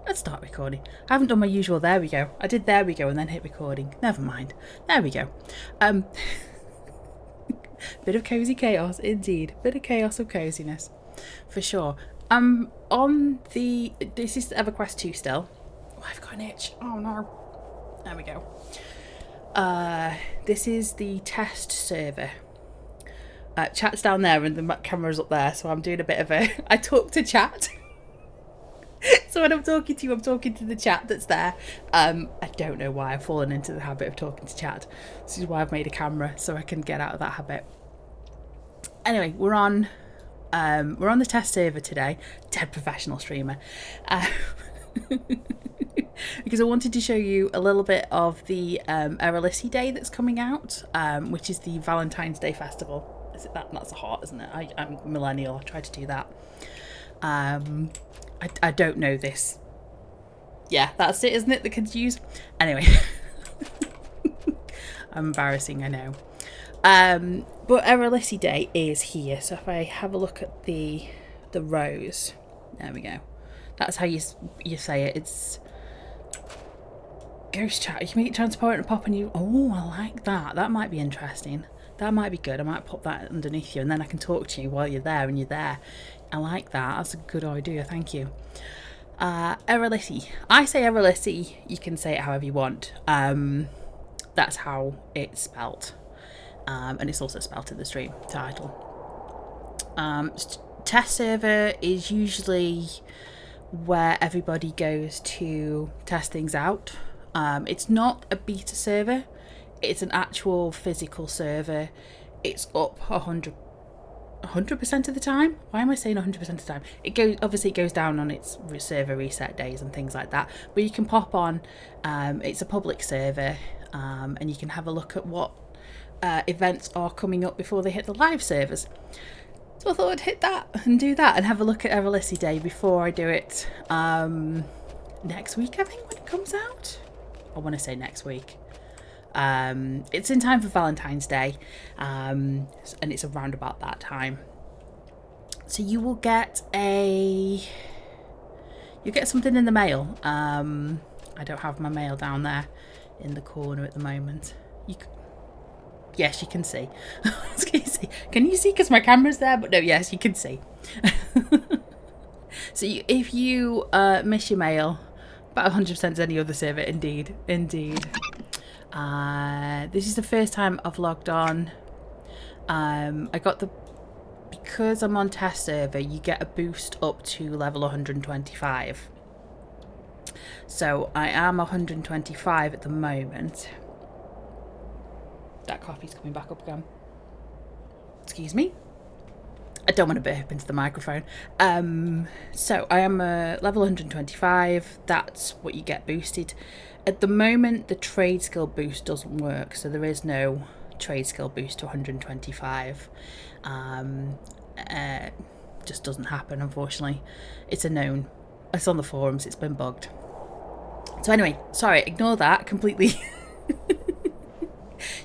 Let's start recording. I haven't done my usual there we go. I did there we go and then hit recording. Never mind. There we go. Bit of cozy chaos, indeed. Bit of chaos of coziness. For sure. This is EverQuest 2 still. Oh, I've got an itch. Oh no. There we go. This is the test server. Chat's down there and the camera's up there, so I'm doing a bit of I talk to chat. So when I'm talking to you, I'm talking to the chat that's there. I don't know why I've fallen into the habit of talking to chat. This is why I've made a camera, so I can get out of that habit. Anyway, we're on the test server today. Dead professional streamer. Because I wanted to show you a little bit of the Erollisi Day that's coming out, which is the Valentine's Day festival. Is it that? That's a heart, isn't it? I'm millennial. I tried to do that. I don't know this. Yeah, that's it, isn't it? The kids use. Anyway, I'm embarrassing, I know. But Erollisi Day is here. So if I have a look at the rows, there we go. That's how you say it. It's ghost chat. You can make it transparent and pop on you. Oh, I like that. That might be interesting. That might be good. I might pop that underneath you, and then I can talk to you while you're there and you're there. I like that. That's a good idea. Thank you. Erollisi. I say Erollisi. You can say it however you want. That's how it's spelt. And it's also spelt in the stream title. Test server is usually where everybody goes to test things out. It's not a beta server. It's an actual physical server. It's up 100% of the time. Why am I saying 100% of the time? It goes down on its server reset days and things like that. But you can pop on. It's a public server, and you can have a look at what events are coming up before they hit the live servers. So I thought I'd hit that and do that and have a look at Erollisi Day before I do it next week, I think, when it comes out. I want to say next week. It's in time for Valentine's Day, and it's around about that time. So you will get something in the mail. I don't have my mail down there in the corner at the moment. Yes, you can see. Can you see? Because my camera's there, but no, yes, you can see. So if you miss your mail, about 100% as any other server, indeed. This is the first time I've logged on. Because I'm on test server, you get a boost up to level 125. So I am 125 at the moment. That coffee's coming back up again. Excuse me. I don't want to burp into the microphone. So I am level 125. That's what you get boosted. At the moment, the trade skill boost doesn't work, so there is no trade skill boost to 125. Just doesn't happen, unfortunately. It's a known. It's on the forums. It's been bugged. So anyway, sorry, ignore that completely.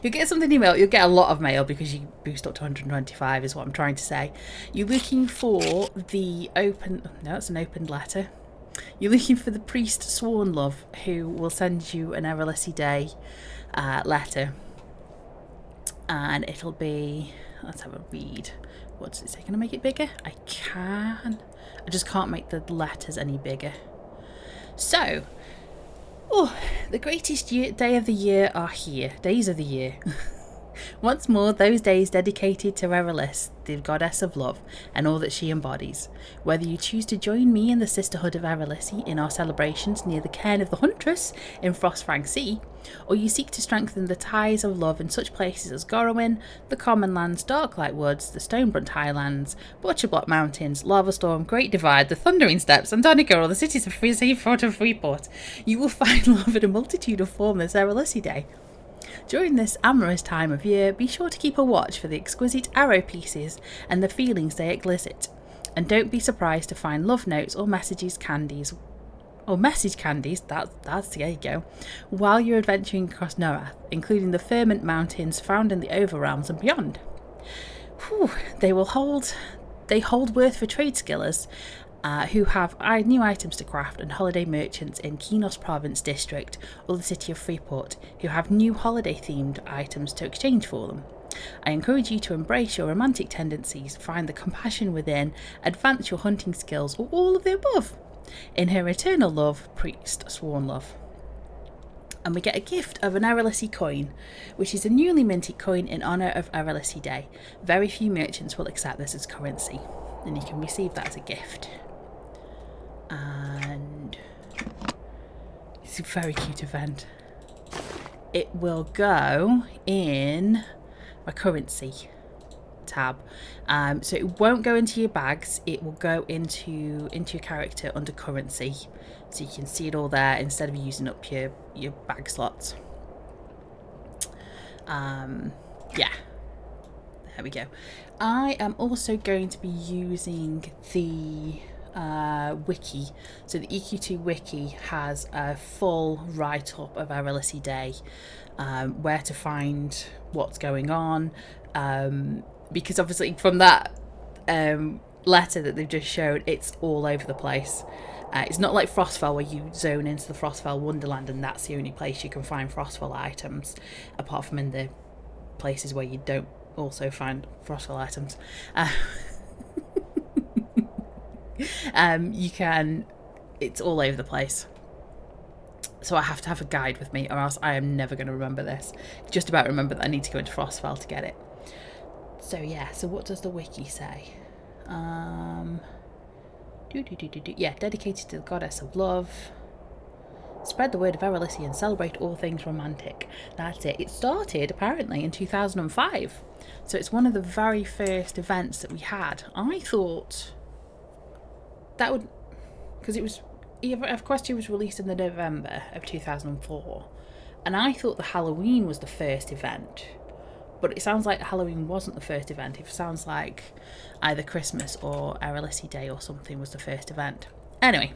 You'll get something in mail. You'll get a lot of mail because you boost up to 125 is what I'm trying to say. You're looking for the open... No, it's an opened letter. You're looking for the priest Sworn Love, who will send you an Erollisi Day letter. And it'll be... Let's have a read. What does it say? Can I make it bigger? I can. I just can't make the letters any bigger. So... Oh, the greatest day of the year are here. Days of the year. Once more, those days dedicated to Erollisi, the goddess of love, and all that she embodies. Whether you choose to join me in the sisterhood of Erollisi in our celebrations near the cairn of the Huntress in Frostfang Sea, or you seek to strengthen the ties of love in such places as Gorrowin, the Common Lands, Darklight Woods, the Stonebrunt Highlands, Butcherblock Mountains, Lava Storm, Great Divide, the Thundering Steppes, and Donegal, or the cities of Seaford and Freeport, you will find love in a multitude of forms this Erollisi Day. During this amorous time of year, be sure to keep a watch for the exquisite arrow pieces and the feelings they elicit. And don't be surprised to find love notes or message candies, that's there you go, while you're adventuring across Norath, including the Ferment Mountains found in the Overrealms and beyond. They hold worth for trade skillers, who have new items to craft, and holiday merchants in Kinos Province District or the city of Freeport who have new holiday themed items to exchange for them. I encourage you to embrace your romantic tendencies, find the compassion within, advance your hunting skills, or all of the above. In her eternal love, Priest, Sworn Love. And we get a gift of an Erollisi coin, which is a newly minted coin in honour of Erollisi Day. Very few merchants will accept this as currency, and you can receive that as a gift. And it's a very cute event. It will go in a currency tab, so it won't go into your bags, it will go into your character under currency, so you can see it all there instead of using up your bag slots. Yeah, there we go. I am also going to be using the wiki. So the EQ2 wiki has a full write-up of Erollisi Day, where to find what's going on, because obviously from that letter that they've just showed, it's all over the place. It's not like Frostfell where you zone into the Frostfell Wonderland and that's the only place you can find Frostfell items, apart from in the places where you don't also find Frostfell items. It's all over the place. So I have to have a guide with me, or else I am never going to remember this. Just about remember that I need to go into Frostfell to get it. So yeah, so what does the wiki say? Yeah, dedicated to the goddess of love. Spread the word of Erollisi and celebrate all things romantic. That's it. It started apparently in 2005. So it's one of the very first events that we had. I thought that would, because it was, Equestria was released in the November of 2004, and I thought the Halloween was the first event, but it sounds like Halloween wasn't the first event. It sounds like either Christmas or Erollisi Day or something was the first event. Anyway,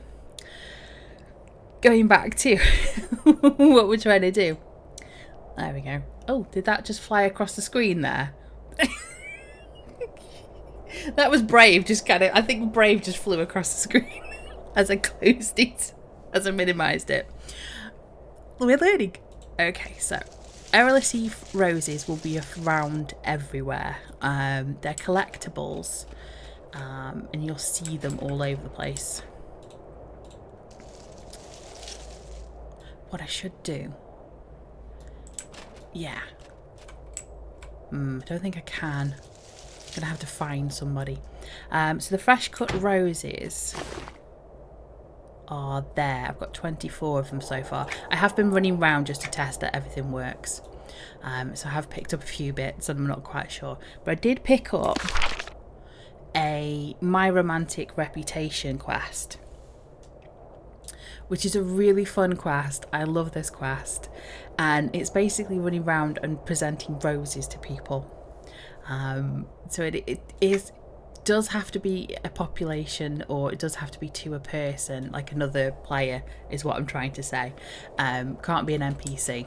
going back to what we're trying to do. There we go. Oh, did that just fly across the screen there? That was Brave, just kind of, I think Brave just flew across the screen as I closed it, as I minimised it. We're learning. Okay, so Erollisi roses will be around everywhere. They're collectibles, and you'll see them all over the place. What I should do, yeah. I don't think I can. I'm gonna have to find somebody. So the fresh cut roses are there. I've got 24 of them so far. I have been running around just to test that everything works. So I have picked up a few bits and I'm not quite sure. But I did pick up a My Romantic Reputation quest, which is a really fun quest. I love this quest. And it's basically running around and presenting roses to people. So it does have to be a population, or it does have to be to a person, like another player is what I'm trying to say. Can't be an NPC.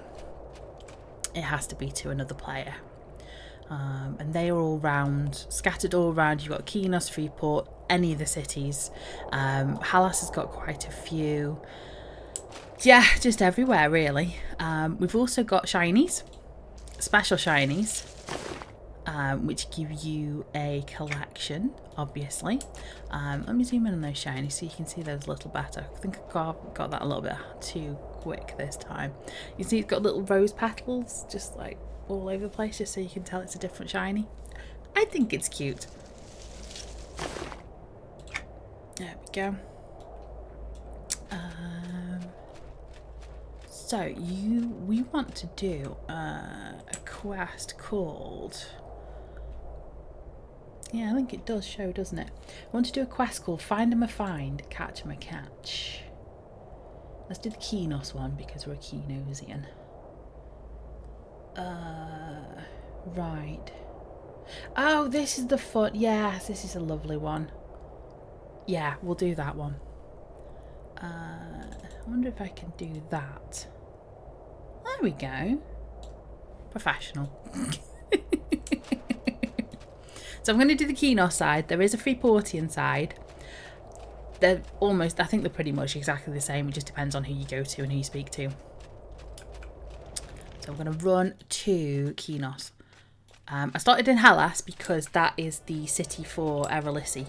It has to be to another player. And they are all round, scattered all around. You've got Kinos, Freeport, any of the cities. Halas has got quite a few. Yeah, just everywhere really. We've also got shinies, special shinies, which give you a collection, obviously. Let me zoom in on those shinies so you can see those a little better. I think I got that a little bit too quick this time. You see it's got little rose petals just like all over the place, just so you can tell it's a different shiny. I think it's cute. There we go. So we want to do a quest called, yeah, I think it does show, doesn't it? I want to do a quest called Find 'em a Find, Catch 'em a Catch. Let's do the Kinos one because we're a Kinosian. Right. Oh, this is the fun. Yes, this is a lovely one. Yeah, we'll do that one. I wonder if I can do that. There we go. Professional. So I'm going to do the Kinos side. There is a Freeportian side. they're almost, I think they're pretty much exactly the same. It just depends on who you go to and who you speak to. So I'm going to run to Kinos. I started in Hellas because that is the city for Erollisi.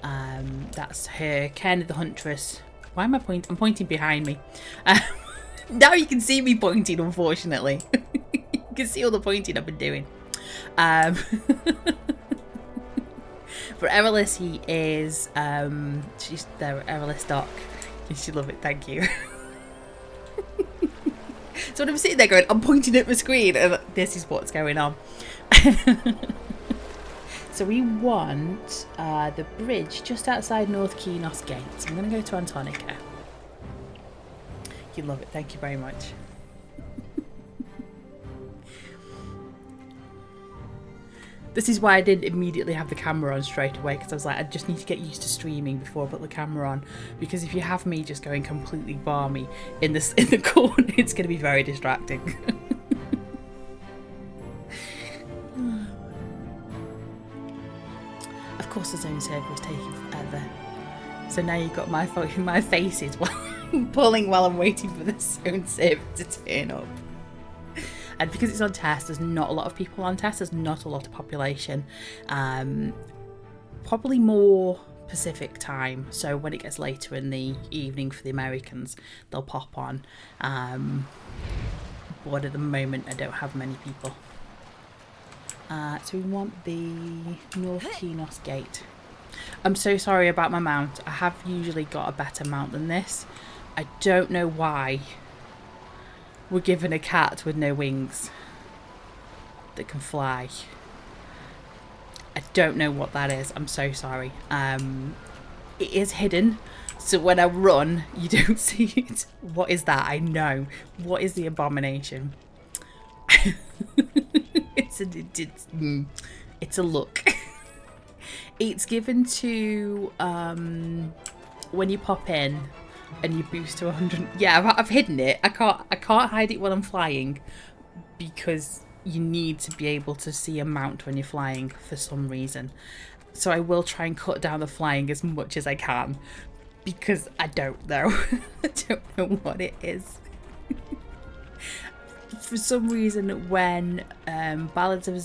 That's her, kind of the huntress. Why am I pointing? I'm pointing behind me. Now you can see me pointing, unfortunately. You can see all the pointing I've been doing. But Erollisi is, she's the Erollisi doc. You should love it, thank you. So when I'm sitting there going, I'm pointing at my screen, and this is what's going on. So we want the bridge just outside North Kinos Gate. So I'm going to go to Antonica. You love it, thank you very much. This is why I didn't immediately have the camera on straight away, because I was like, I just need to get used to streaming before I put the camera on. Because if you have me just going completely balmy in the corner, it's going to be very distracting. Of course, the zone server is taking forever. So now you've got my faces while I'm pulling while I'm waiting for the zone server to turn up. And because it's on test, there's not a lot of people on test. There's not a lot of population. Probably more Pacific time. So when it gets later in the evening for the Americans, they'll pop on. But at the moment, I don't have many people. So we want the North Kinos Gate. I'm so sorry about my mount. I have usually got a better mount than this. I don't know why we're given a cat with no wings that can fly. I don't know what that is. I'm so sorry. It is hidden, so when I run, you don't see it. What is that? I know. What is the abomination? It's a look. It's given to when you pop in and you boost to 100. Yeah, I've hidden it. I can't hide it while I'm flying, because you need to be able to see a mount when you're flying for some reason. So I will try and cut down the flying as much as I can, because I don't know. I don't know what it is. For some reason, when Ballads of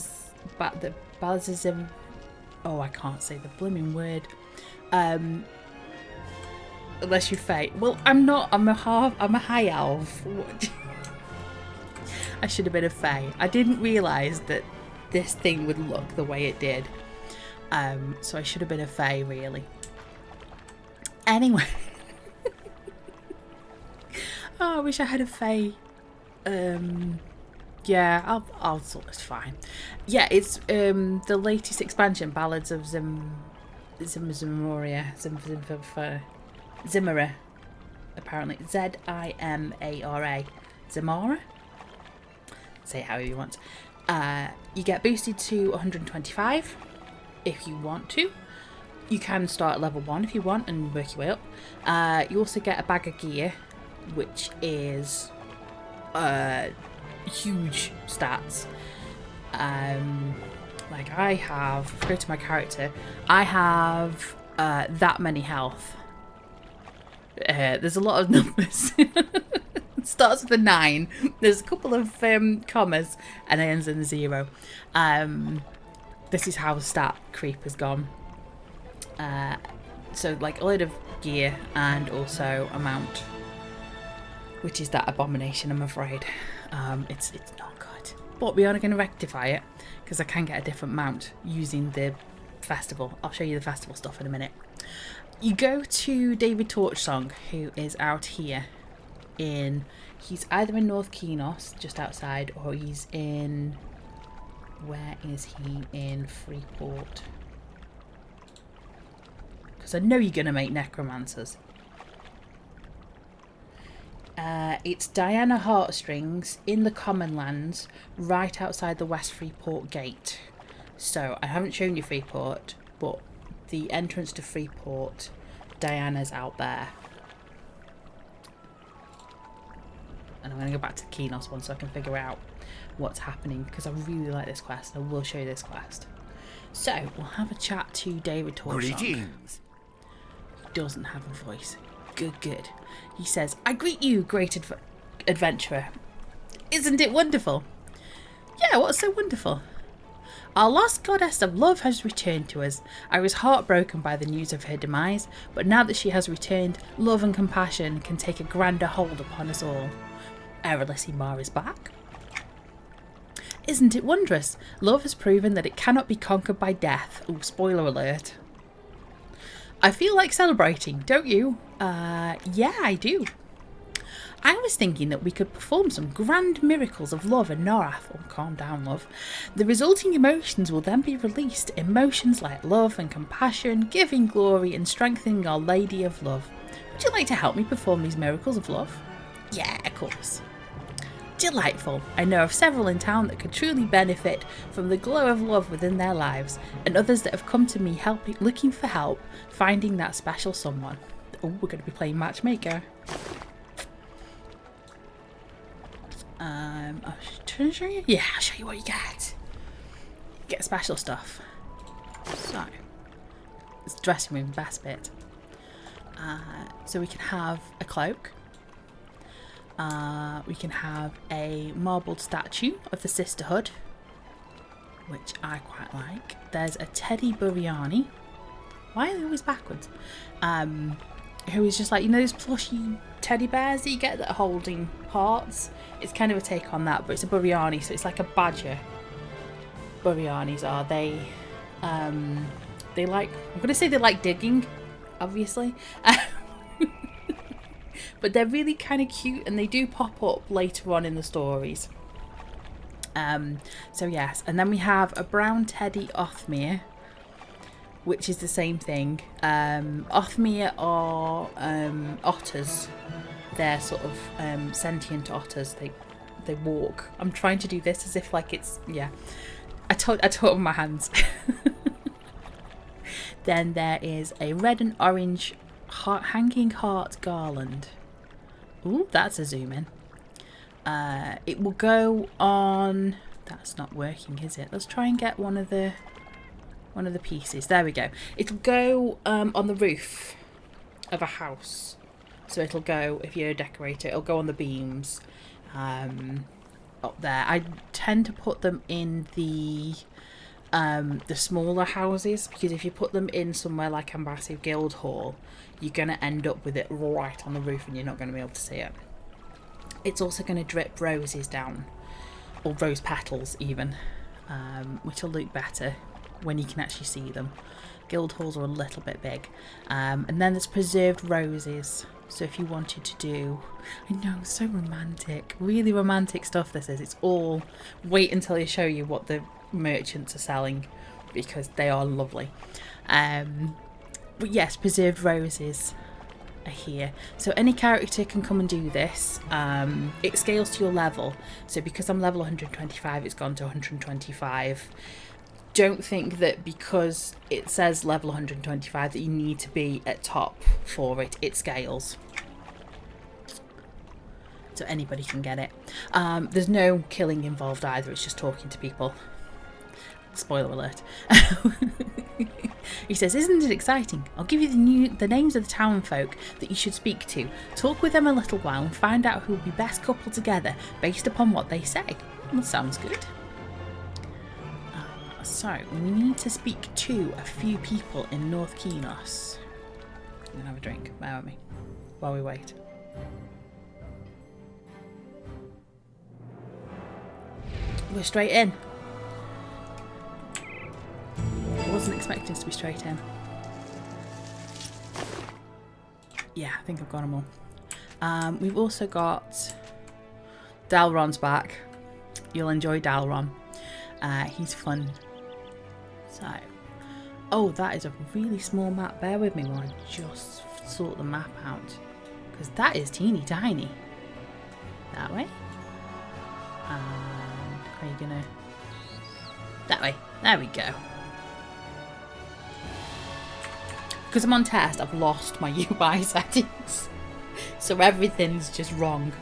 oh, I can't say the blooming word. Unless you fake. Well, I'm not. I'm a high elf. What? I should have been a fae. I didn't realise that this thing would look the way it did. So I should have been a fae, really. Anyway. Oh, I wish I had a fae. Yeah, I'll sort this fine. Yeah, it's the latest expansion, Ballads of Zimmeria, Zimera, apparently. Zimara. Zimara? Say it however you want. You get boosted to 125 if you want to. You can start at level 1 if you want and work your way up. You also get a bag of gear, which is huge stats. Like I have, if I go to my character, I have that many health. There's a lot of numbers. It starts with a 9. There's a couple of commas and it ends in a 0. This is how the stat creep has gone. So like a load of gear and also a mount, which is that abomination, I'm afraid. It's not good. But we are going to rectify it, because I can get a different mount using the festival. I'll show you the festival stuff in a minute. You go to David Torchsong, who is out here he's either in North Kinos, just outside, or he's in, where is he? In Freeport. Because I know you're going to make necromancers. It's Diana Heartstrings in the Common Lands, right outside the West Freeport gate. So, I haven't shown you Freeport, but the entrance to Freeport, Diana's out there. And I'm going to go back to the Kinos one so I can figure out what's happening, because I really like this quest and I will show you this quest. So, we'll have a chat to David Torchsong. Greetings. doesn't have a voice. Good, good. He says, I greet you, great adventurer. Isn't it wonderful? Yeah, what's so wonderful? Our lost goddess of love has returned to us. I was heartbroken by the news of her demise, but now that she has returned, love and compassion can take a grander hold upon us all. Erollisi is back. Isn't it wondrous? Love has proven that it cannot be conquered by death. Ooh, spoiler alert. I feel like celebrating, don't you? Yeah, I do. I was thinking that we could perform some grand miracles of love in Norath. Oh, calm down, love. The resulting emotions will then be released. Emotions like love and compassion, giving glory and strengthening Our Lady of Love. Would you like to help me perform these miracles of love? Yeah, of course. Delightful. I know of several in town that could truly benefit from the glow of love within their lives, and others that have come to me looking for help finding that special someone. Oh, we're going to be playing matchmaker. I'll show you. Yeah, I'll show you what you get. You get special stuff. So, it's the dressing room, best bit. So we can have a cloak. We can have a marbled statue of the sisterhood, which I quite like. There's a Teddy Buriani. Why are they always backwards? Who is just like, you know those plushy teddy bears that you get that are holding hearts? It's kind of a take on that, but it's a Buriani, so it's like a badger. Burianis are. They like, I'm going to say they like digging, obviously. But they're really kind of cute, and they do pop up later on in the stories. So yes, and then we have a brown teddy Othmere, which is the same thing. Othmere are otters. They're sort of sentient otters. They walk. I'm trying to do this as if like it's, yeah. I taught with my hands. Then there is a red and orange hanging heart garland. Ooh, that's a zoom in. It will go on. That's not working, is it? Let's try and get one of the pieces. There we go. It'll go on the roof of a house. So it'll go, if you're a decorator, it'll go on the beams up there. I tend to put them in the smaller houses, because if you put them in somewhere like a massive guild hall, you're going to end up with it right on the roof and you're not going to be able to see it. It's also going to drip roses down, or rose petals even, which will look better when you can actually see them. Guild halls are a little bit big. And then there's preserved roses. So if you wanted to do, I know, so romantic, really romantic stuff this is. It's all, wait until I show you what the merchants are selling, because they are lovely. But yes, preserved roses are here. So any character can come and do this. It scales to your level. So because I'm level 125, it's gone to 125. Don't think that because it says level 125 that you need to be at top for it. It scales. So anybody can get it. There's no killing involved either. It's just talking to people. Spoiler alert. He says, isn't it exciting? I'll give you the names of the town folk that you should speak to. Talk with them a little while and find out who will be best coupled together based upon what they say. That sounds good. So, we need to speak to a few people in North Kenos. I'm going to have a drink. Bear with me while we wait. We're straight in. I wasn't expecting us to be straight in. Yeah, I think I've got them all. We've also got Dalron's back. You'll enjoy Dalron. He's fun. So, oh, that is a really small map. Bear with me while I just sort the map out, because that is teeny tiny. That way. And are you gonna? That way. There we go. Because I'm on test, I've lost my UI settings, so everything's just wrong.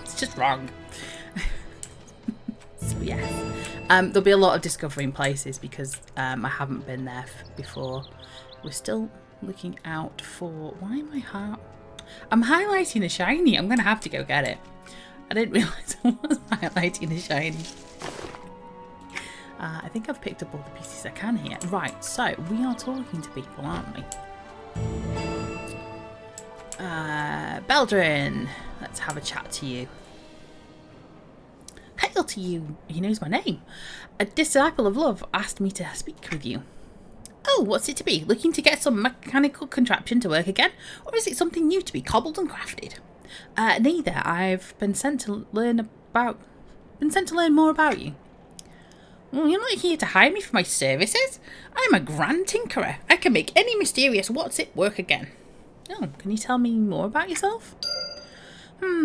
It's just wrong. So yes. There'll be a lot of discovering places because I haven't been there before. We're still Looking out for... Why am I'm highlighting a shiny. I'm going to have to go get it. I didn't realise I was highlighting a shiny. I think I've picked up all the pieces I can here. Right, so we are talking to people, aren't we? Beldrin, let's have a chat to you. Hail to you, he knows my name. A disciple of love asked me to speak with you. Oh, what's it to be? Looking to get some mechanical contraption to work again? Or is it something new to be cobbled and crafted? Neither. I've been sent to learn more about you. Well, you're not here to hire me for my services. I'm a grand tinkerer. I can make any mysterious what's it work again. Oh, can you tell me more about yourself?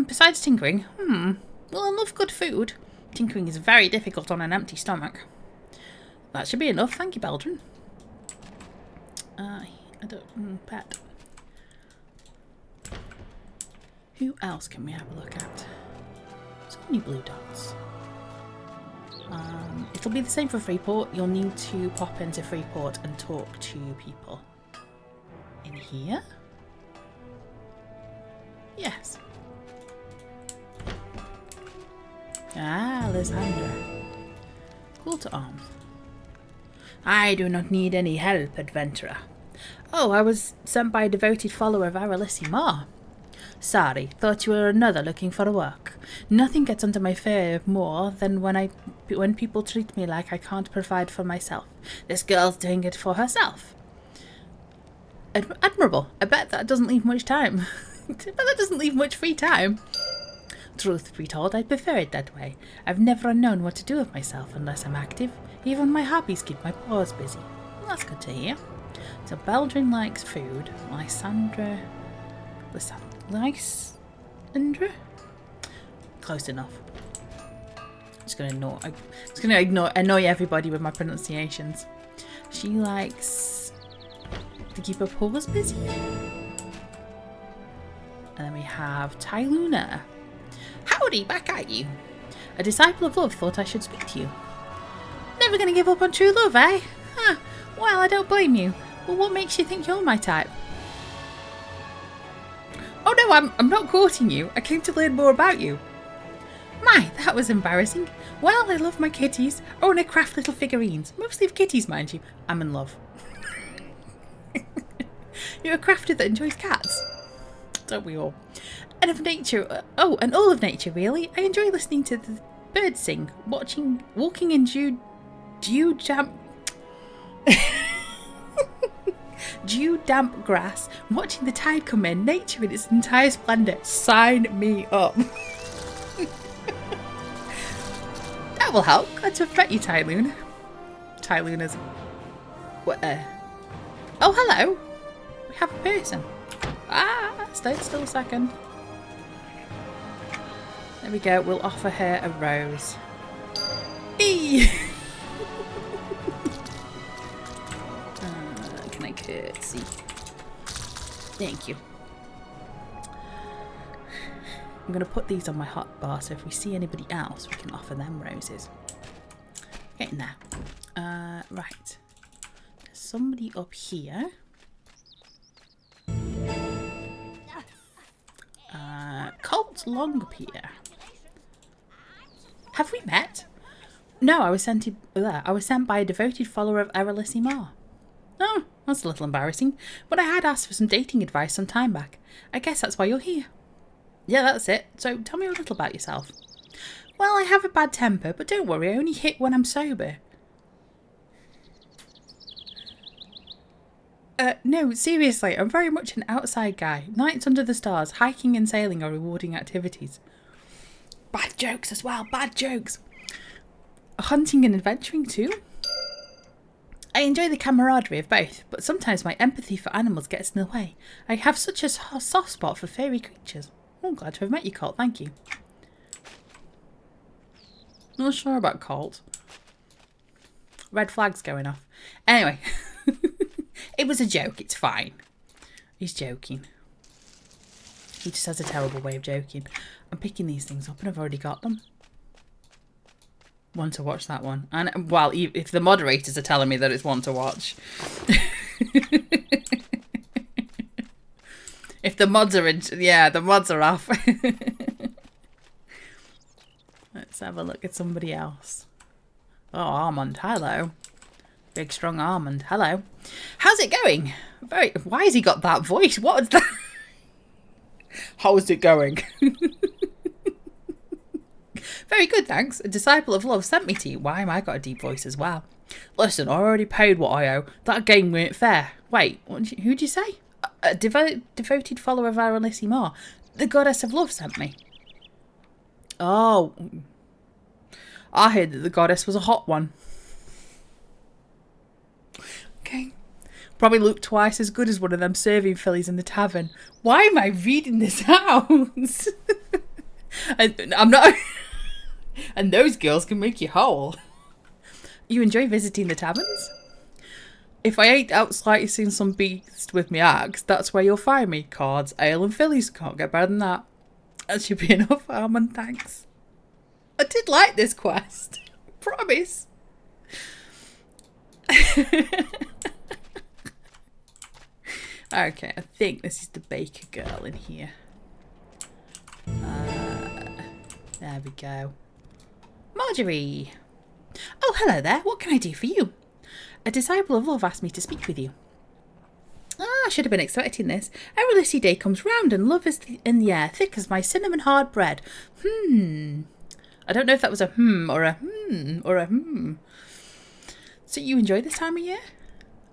Besides tinkering, well, I love good food. Tinkering is very difficult on an empty stomach. That should be enough. Thank you, Beldrin. I don't... pet. Who else can we have a look at? So many blue dots. It'll be the same for Freeport. You'll need to pop into Freeport and talk to people. In here? Yes. Ah, Lysandra. Call to arms. I do not need any help, adventurer. Oh, I was sent by a devoted follower of Erollisi. Sorry, thought you were another looking for work. Nothing gets under my fur more than when people treat me like I can't provide for myself. This girl's doing it for herself. Admirable. I bet that doesn't leave much time. I bet that doesn't leave much free time. Truth be told, I prefer it that way. I've never known what to do with myself unless I'm active. Even my hobbies keep my paws busy. Well, that's good to hear. So Beldrin likes food. Lysandra... Lysandra? Close enough. I'm just gonna annoy everybody with my pronunciations. She likes to keep her paws busy. And then we have Tyluna. Howdy, back at you. A disciple of love thought I should speak to you. Never gonna give up on true love, eh? Huh. Well, I don't blame you. Well, what makes you think you're my type? Oh no, I'm not courting you. I came to learn more about you. My, that was embarrassing. Well, I love my kitties. Oh, and I craft little figurines. Mostly of kitties, mind you. I'm in love. You're a crafter that enjoys cats. Don't we all? And of nature, and all of nature, really. I enjoy listening to the birds sing, walking in dew damp grass, watching the tide come in, nature in its entire splendour. Sign me up. That will help. Glad to have met you, Tyluna. Tyluna's... What, Oh, hello. We have a person. Ah, stay still a second. There we go. We'll offer her a rose. Eee! Can I curtsy? Thank you. I'm going to put these on my hotbar, so if we see anybody else, we can offer them roses. Getting there. Right. There's somebody up here. Colt Longpier. Have we met? No, I was sent by a devoted follower of Erollisi. Oh, that's a little embarrassing, but I had asked for some dating advice some time back. I guess that's why you're here. Yeah, that's it. So tell me a little about yourself. Well, I have a bad temper, but don't worry, I only hit when I'm sober. No, seriously, I'm very much an outside guy. Nights under the stars, hiking and sailing are rewarding activities. Bad jokes as well, bad jokes. Hunting and adventuring too. I enjoy the camaraderie of both, but sometimes my empathy for animals gets in the way. I have such a soft spot for fairy creatures. Oh, I'm glad to have met you, Colt, thank you. Not sure about Colt. Red flag's going off. Anyway. It was a joke, it's fine. He's joking. He just has a terrible way of joking. I'm picking these things up and I've already got them. Want to watch that one. And well, if the moderators are telling me that it's one to watch. If the mods are in, yeah, the mods are off. Let's have a look at somebody else. Oh, Armand, hello. Big strong Armand, hello. How's it going? Why has he got that voice? What is that? How's it going? Very good, thanks. A disciple of love sent me to you. Why am I got a deep voice as well? Listen, I already paid what I owe. That game weren't fair. Wait, who'd you say? A devoted follower of Erollisi. The goddess of love sent me. Oh. I heard that the goddess was a hot one. Okay. Probably looked twice as good as one of them serving fillies in the tavern. Why am I reading this out? I'm not... And those girls can make you howl. You enjoy visiting the taverns? If I ain't out slightly seeing some beast with me axe, that's where you'll find me. Cards, ale and fillies. Can't get better than that. That should be enough, Armand, thanks. I did like this quest. Promise. Okay, I think this is the baker girl in here. There we go. Marjorie! Oh, hello there. What can I do for you? A disciple of love asked me to speak with you. I should have been expecting this. Erollisi Day comes round and love is in the air, thick as my cinnamon hard bread. I don't know if that was a or a or a So you enjoy this time of year?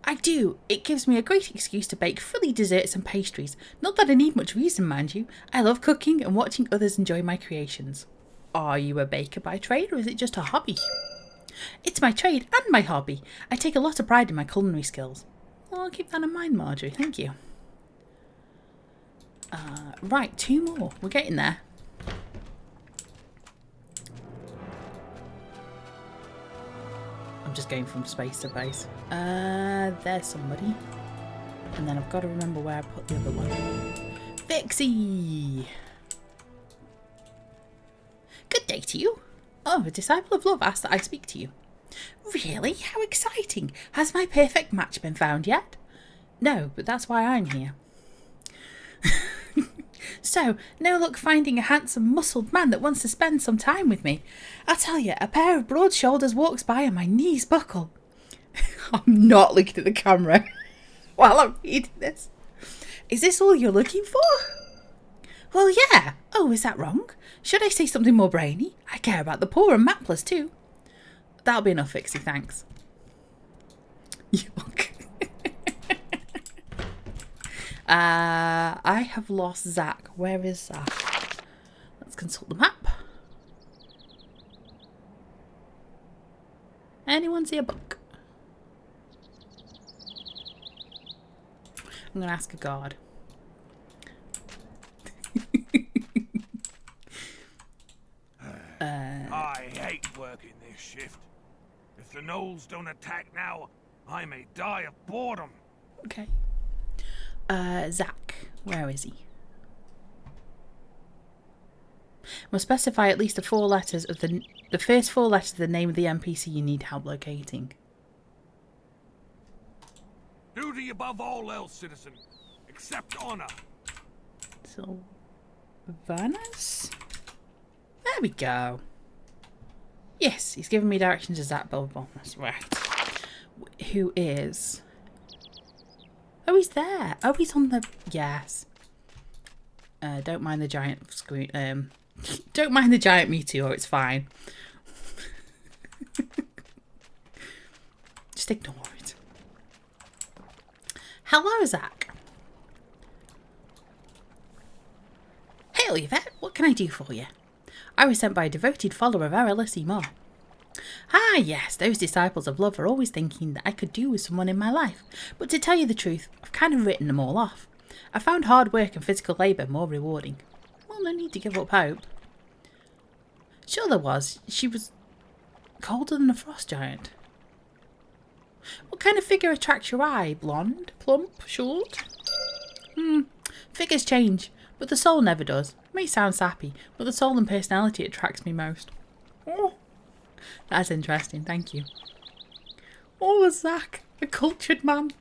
I do. It gives me a great excuse to bake frilly desserts and pastries. Not that I need much reason, mind you. I love cooking and watching others enjoy my creations. Are you a baker by trade, or is it just a hobby? It's my trade and my hobby. I take a lot of pride in my culinary skills. Well, I'll keep that in mind, Marjorie. Thank you. Right, 2 more. We're getting there. I'm just going from space to base. There's somebody. And then I've got to remember where I put the other one. Vixie! Good day to you. Oh, a disciple of love asked that I speak to you. Really? How exciting! Has my perfect match been found yet? No, but that's why I'm here. So, no luck finding a handsome, muscled man that wants to spend some time with me. I tell you, a pair of broad shoulders walks by and my knees buckle. I'm not looking at the camera while I'm reading this. Is this all you're looking for? Well, yeah. Oh, is that wrong? Should I say something more brainy? I care about the poor and mapless too. That'll be enough, Vixie, thanks. Yuck. I have lost Zach. Where is Zach? Let's consult the map. Anyone see a book? I'm going to ask a guard. I hate working this shift. If the gnolls don't attack now, I may die of boredom. Okay. Zach, where is he? Must specify at least the 4 letters of the first 4 letters of the name of the NPC you need help locating. Duty above all else, citizen. Accept honor. Sylvanas? There we go. Yes, he's giving me directions to Zach Bilbo. That's right. Who is... Oh, he's there. Oh, he's on the... Yes. Don't mind the giant screen. Don't mind the giant meteor. It's fine. Just ignore it. Hello, Zach. Hail, Yvette. What can I do for you? I was sent by a devoted follower of Erollisi. Ah, yes, those disciples of love are always thinking that I could do with someone in my life. But to tell you the truth, I've kind of written them all off. I found hard work and physical labour more rewarding. Well, no need to give up hope. Sure there was. She was colder than a frost giant. What kind of figure attracts your eye? Blonde? Plump? Short? Figures change, but the soul never does. It may sound sappy, but the soul and personality attracts me most. Oh. That's interesting, thank you. Oh, Zach, a cultured man.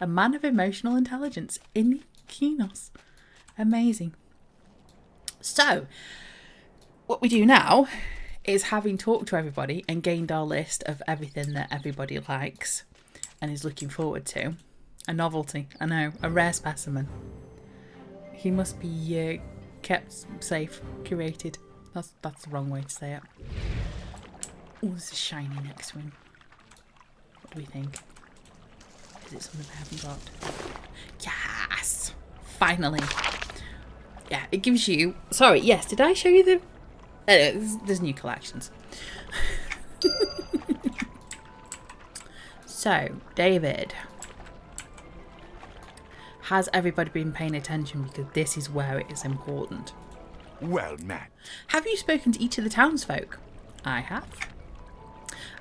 A man of emotional intelligence in Kinos. Amazing. So, what we do now is, having talked to everybody and gained our list of everything that everybody likes and is looking forward to. A novelty, I know, a rare specimen. He must be kept safe, curated. That's the wrong way to say it. Oh, there's a shiny next to him. What do we think? Is it something I haven't got? Yes! Finally! Yeah, it gives you... Sorry, yes, did I show you the... there's new collections. So, David. Has everybody been paying attention? Because this is where it is important. Well met. Have you spoken to each of the townsfolk? I have.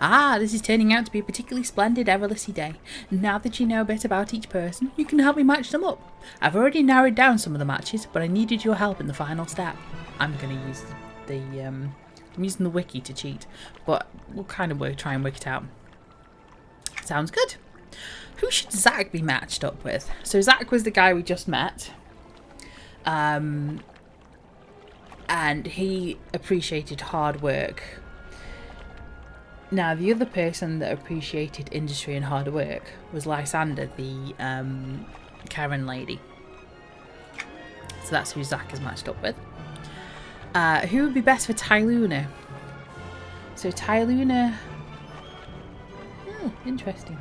Ah, this is turning out to be a particularly splendid Erollisi day. Now that you know a bit about each person, you can help me match them up. I've already narrowed down some of the matches, but I needed your help in the final step. I'm going to use I'm using the wiki to cheat, but we'll kind of try and work it out. Sounds good. Who should Zach be matched up with? So Zach was the guy we just met. And he appreciated hard work. Now, the other person that appreciated industry and hard work was Lysander, the Karen lady. So that's who Zach is matched up with. Who would be best for Tyluna? So Tyluna... Oh, interesting.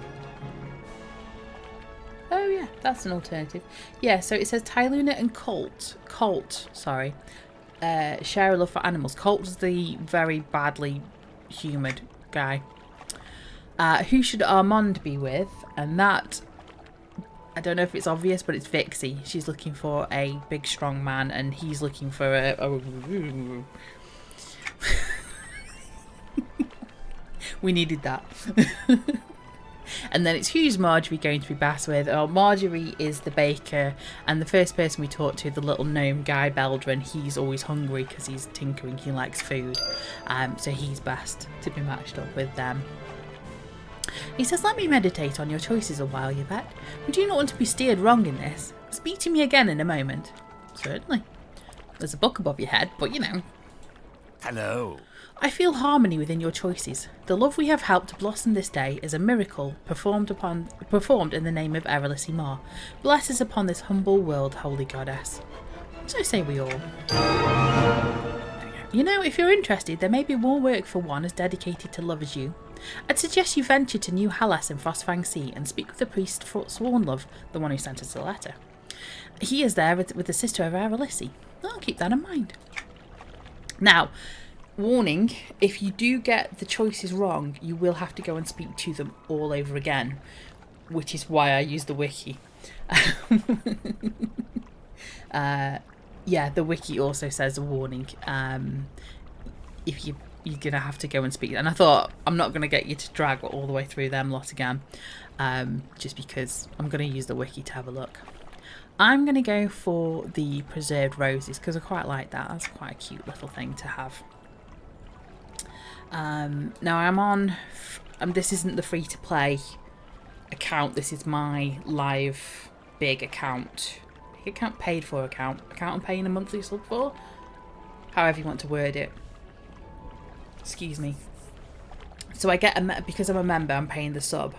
Oh yeah, that's an alternative. Yeah, so it says Tyluna and Colt, sorry, share a love for animals. Colt's the very badly humoured guy. Who should Armand be with? And that, I don't know if it's obvious, but it's Vixie. She's looking for a big strong man, and he's looking for a we needed that. And then it's who's Marjorie going to be best with? Oh, Marjorie is the baker, and the first person we talked to, the little gnome guy, Beldrin, he's always hungry because he's tinkering, he likes food. So he's best to be matched up with them. He says, let me meditate on your choices a while, Yvette. Would you not want to be steered wrong in this? Speak to me again in a moment. Certainly. There's a book above your head, but you know. Hello. I feel harmony within your choices. The love we have helped to blossom this day is a miracle performed in the name of Erollisi Ma. Bless us upon this humble world, holy goddess. So say we all. You know, if you're interested, there may be more work for one as dedicated to love as you. I'd suggest you venture to New Hellas in Frostfang Sea and speak with the priest Sworn Love, the one who sent us the letter. He is there with the sister of Erollisi. I'll keep that in mind. Now, warning, if you do get the choices wrong, you will have to go and speak to them all over again, which is why I use the wiki. Yeah, the wiki also says a warning. If you're going to have to go and speak. And I thought, I'm not going to get you to drag all the way through them lot again, just because I'm going to use the wiki to have a look. I'm going to go for the preserved roses because I quite like that. That's quite a cute little thing to have. Now I'm on, this isn't the free to play account, this is my live big account. Big account, paid for account I'm paying a monthly sub for, however you want to word it. Excuse me. So I get because I'm a member, I'm paying the sub.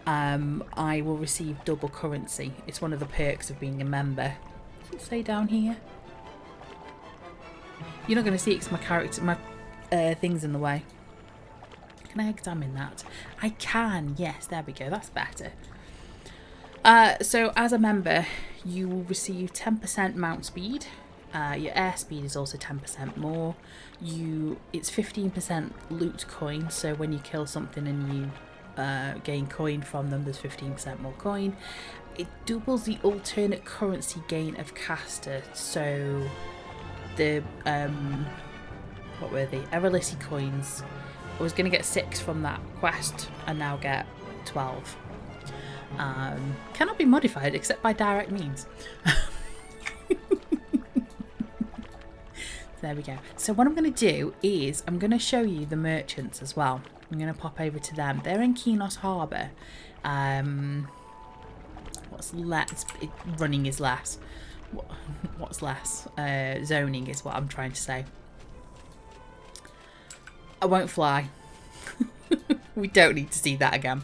I will receive double currency. It's one of the perks of being a member. Does it say down here? You're not going to see it because my character, my thing's in the way. Can I examine that? I can, yes, there we go, that's better. So as a member, you will receive 10% mount speed. Your air speed is also 10% more. It's 15% loot coin, so when you kill something and you gain coin from them, there's 15% more coin. It doubles the alternate currency gain of caster, so the what were they? Erollisi coins. I was going to get 6 from that quest and now get 12. Cannot be modified except by direct means. There we go. So what I'm going to do is I'm going to show you the merchants as well. I'm going to pop over to them. They're in Kinos Harbour. running is less. What's less? Zoning is what I'm trying to say. I won't fly. We don't need to see that again.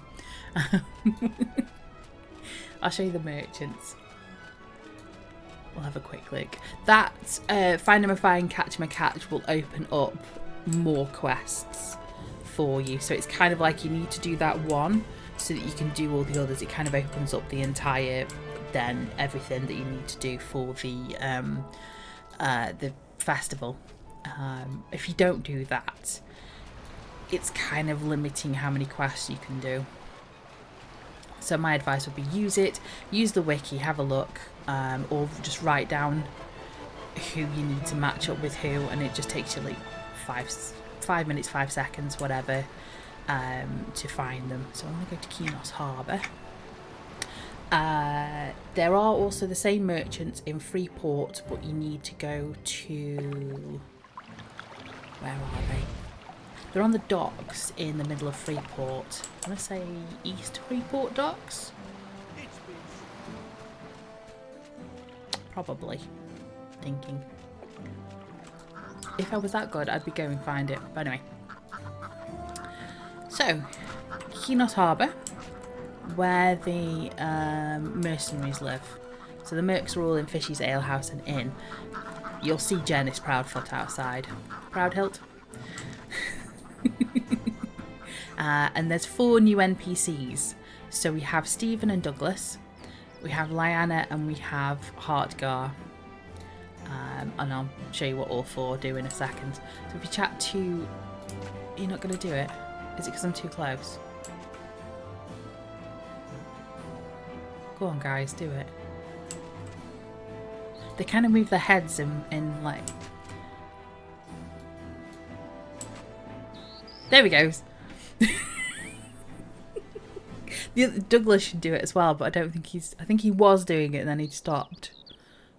I'll show you the merchants. We'll have a quick look. That Find 'em a Find, Catch 'em a Catch will open up more quests for you. So it's kind of like you need to do that one so that you can do all the others. It kind of opens up the entire, then everything that you need to do for the festival. If you don't do that, it's kind of limiting how many quests you can do. So my advice would be use the wiki, have a look, or just write down who you need to match up with who, and it just takes you like 5 minutes, 5 seconds, whatever, to find them. So I'm going to go to Kinos Harbour. There are also the same merchants in Freeport, but you need to go to... Where are they? They're on the docks in the middle of Freeport. I want to say East Freeport docks? Probably. Thinking. If I was that good, I'd be going to find it. But anyway. So, Kinos Harbour, where the mercenaries live. So the mercs are all in Fishy's Alehouse and Inn. You'll see Janice Proudfoot outside. Proudhilt? And there's 4 new NPCs. So we have Stephen and Douglas, we have Lyanna, and we have Hartgar. And I'll show you what all 4 do in a second. So if you chat to... You're not going to do it? Is it because I'm too close? Go on guys, do it. They kind of move their heads in like... There we go. Douglas should do it as well, but I don't think he's... I think he was doing it and then he stopped.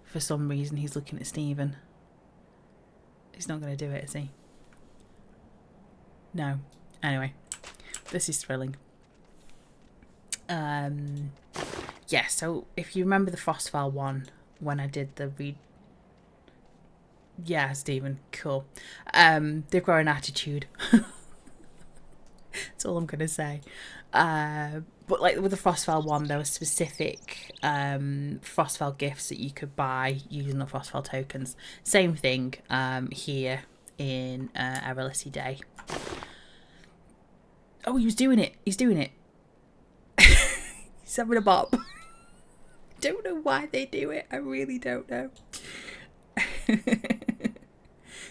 For some reason he's looking at Stephen. He's not going to do it, is he? No. Anyway. This is thrilling. Yeah, so if you remember the Frostfire one, when I did the read... Yeah, Stephen. Cool. They've got an attitude. That's all I'm going to say. But like with the Frostfell one, there were specific Frostfell gifts that you could buy using the Frostfell tokens. Same thing here in Erollisi Day. Oh, he was doing it. He's doing it. He's having a bop. Don't know why they do it. I really don't know.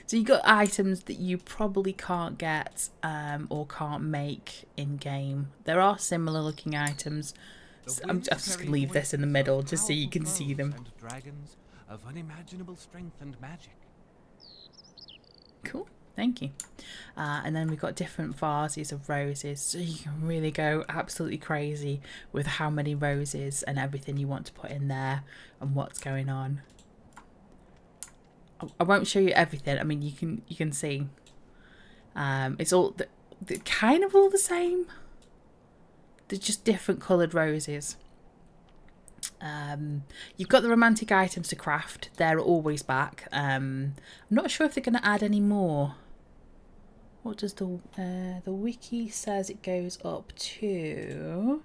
So you got items that you probably can't get or can't make in game. There are similar looking items. So I'm just gonna leave this in the middle just so you can see them. And dragons of unimaginable strength and magic. Cool, thank you. And then we've got different vases of roses, so you can really go absolutely crazy with how many roses and everything you want to put in there and what's going on. I won't show you everything. I mean, you can see. It's all they're kind of all the same. They're just different coloured roses. You've got the romantic items to craft. They're always back. I'm not sure if they're going to add any more. What does the wiki says? It goes up to.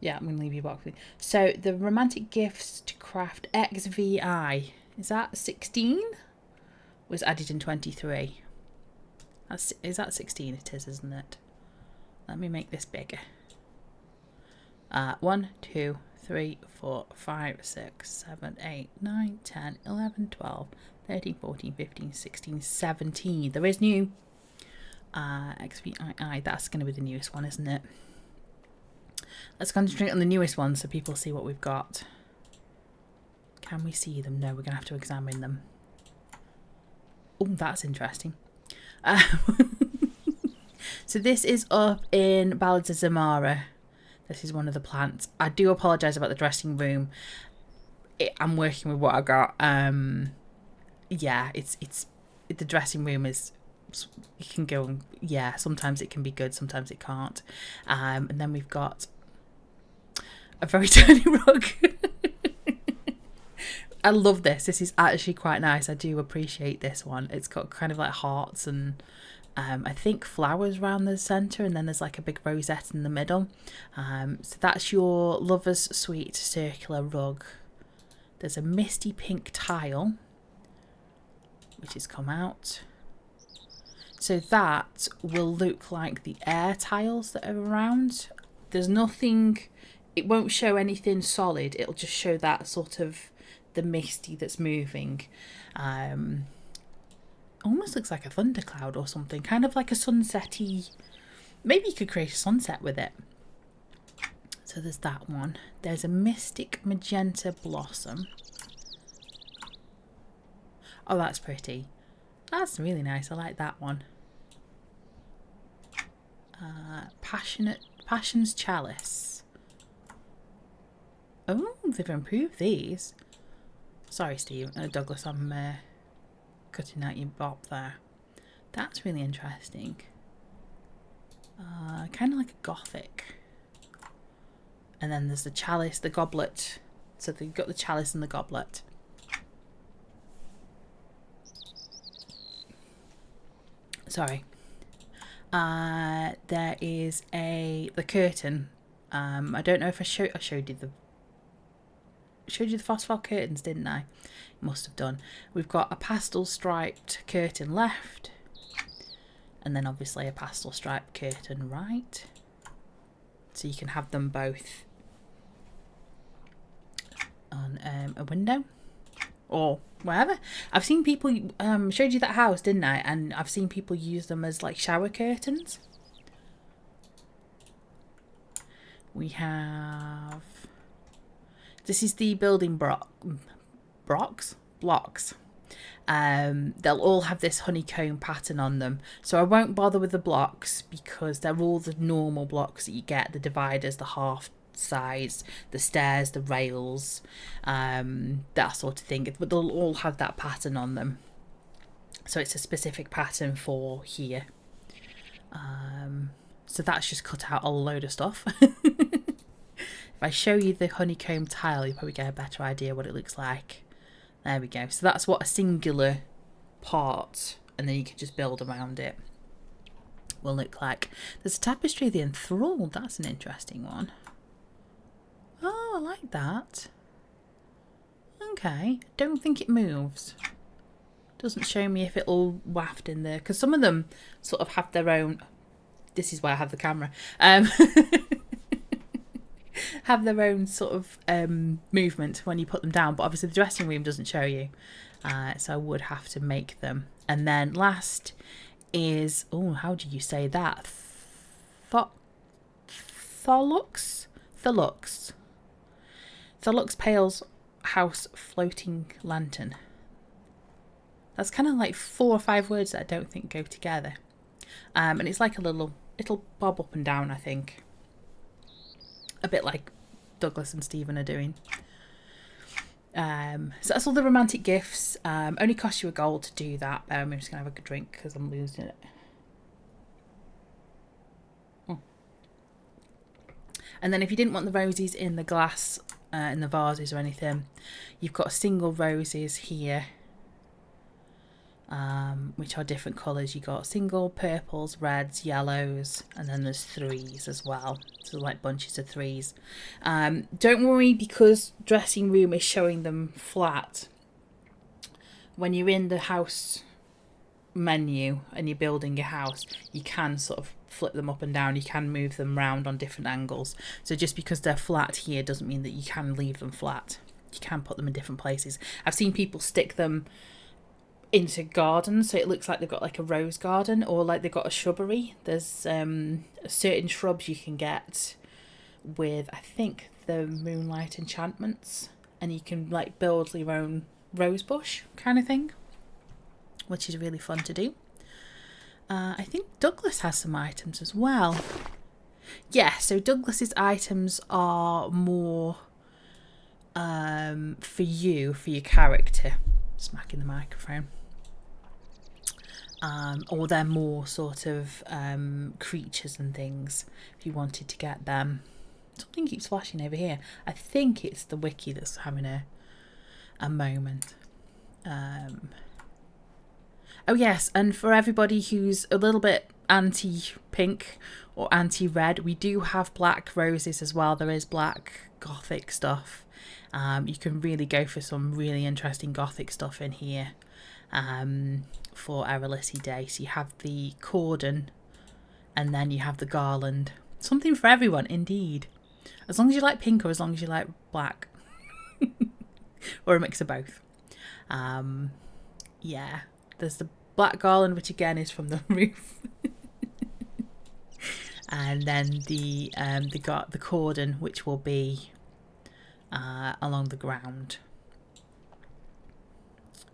Yeah, I'm going to leave you a box. So the romantic gifts to craft XVI, is that 16? Was added in 23. Is that 16? It is, isn't it? Let me make this bigger. 1, 2, 3, 4, 5, 6, 7, 8, 9, 10, 11, 12, 13, 14, 15, 16, 17. There is new. XVI, that's going to be the newest one, isn't it? Let's concentrate on the newest one so people see what we've got. Can we see them? No, we're going to have to examine them. Oh, that's interesting. So this is up in Ballads of Zamara. This is one of the plants. I do apologise about the dressing room. I'm working with what I got. Yeah, it's the dressing room is it can go, yeah, sometimes it can be good, sometimes it can't. And then we've got a very tiny rug. I love this. This is actually quite nice. I do appreciate this one. It's got kind of like hearts and I think flowers around the centre, and then there's like a big rosette in the middle. So that's your Lover's Suite circular rug. There's a misty pink tile, which has come out. So that will look like the air tiles that are around. There's nothing, it won't show anything solid. It'll just show that sort of the misty that's moving. Almost looks like a thundercloud or something, kind of like a sunsetty. Maybe you could create a sunset with it. So there's that one. There's a mystic magenta blossom. Oh, that's pretty. That's really nice. I like that one. Passion's chalice. Oh, they've improved these. Sorry, Steve. Douglas, I'm cutting out your bop there. That's really interesting. Kind of like a gothic. And then there's the chalice, the goblet. So you've got the chalice and the goblet. Sorry. There is the curtain. I don't know if I showed you the phosphor curtains, didn't I? Must have done. We've got a pastel striped curtain left, and then obviously a pastel striped curtain right. So you can have them both on a window or wherever. I've seen people showed you that house, didn't I? And I've seen people use them as like shower curtains. We have, this is the building blocks. They'll all have this honeycomb pattern on them, so I won't bother with the blocks because they're all the normal blocks that you get, the dividers, the half sides, the stairs, the rails, that sort of thing, but they'll all have that pattern on them, so it's a specific pattern for here. So that's just cut out a load of stuff. If I show you the honeycomb tile, you'll probably get a better idea what it looks like. There we go. So that's what a singular part, and then you can just build around it, will look like. There's a tapestry of the enthralled. That's an interesting one. Oh, I like that. Okay. Don't think it moves. Doesn't show me if it'll waft in there, because some of them sort of have their own. This is why I have the camera. Have their own sort of movement when you put them down, but obviously the dressing room doesn't show you, so I would have to make them. And then last is, oh, how do you say that? Tholuck's Pale's House floating lantern. That's kind of like 4 or 5 words that I don't think go together, and it's like a little bob up and down, I think. A bit like Douglas and Stephen are doing. So that's all the romantic gifts. Only cost you $1 to do that. I'm just going to have a good drink because I'm losing it. And then if you didn't want the roses in the glass, in the vases or anything, you've got single roses here, which are different colours. You got single purples, reds, yellows, and then there's 3s as well. So like bunches of 3s. Don't worry, because dressing room is showing them flat. When you're in the house menu and you're building your house, you can sort of flip them up and down. You can move them round on different angles. So just because they're flat here doesn't mean that you can leave them flat. You can put them in different places. I've seen people stick them into gardens, so it looks like they've got like a rose garden, or like they've got a shrubbery. There's certain shrubs you can get with, I think, the moonlight enchantments, and you can like build your own rose bush kind of thing, which is really fun to do. I think Douglas has some items as well. Yeah, so Douglas's items are more for you, for your character. Smacking the microphone. or they're more sort of creatures and things if you wanted to get them. Something keeps flashing over here. I think it's the wiki that's having a moment. Oh yes, and for everybody who's a little bit anti-pink or anti-red, we do have black roses as well. There is black gothic stuff. You can really go for some really interesting gothic stuff in here for Erollisi Day. So you have the cordon and then you have the garland. Something for everyone, indeed. As long as you like pink or as long as you like black. Or a mix of both. Yeah, there's the black garland, which again is from the roof. And then the cordon, which will be along the ground.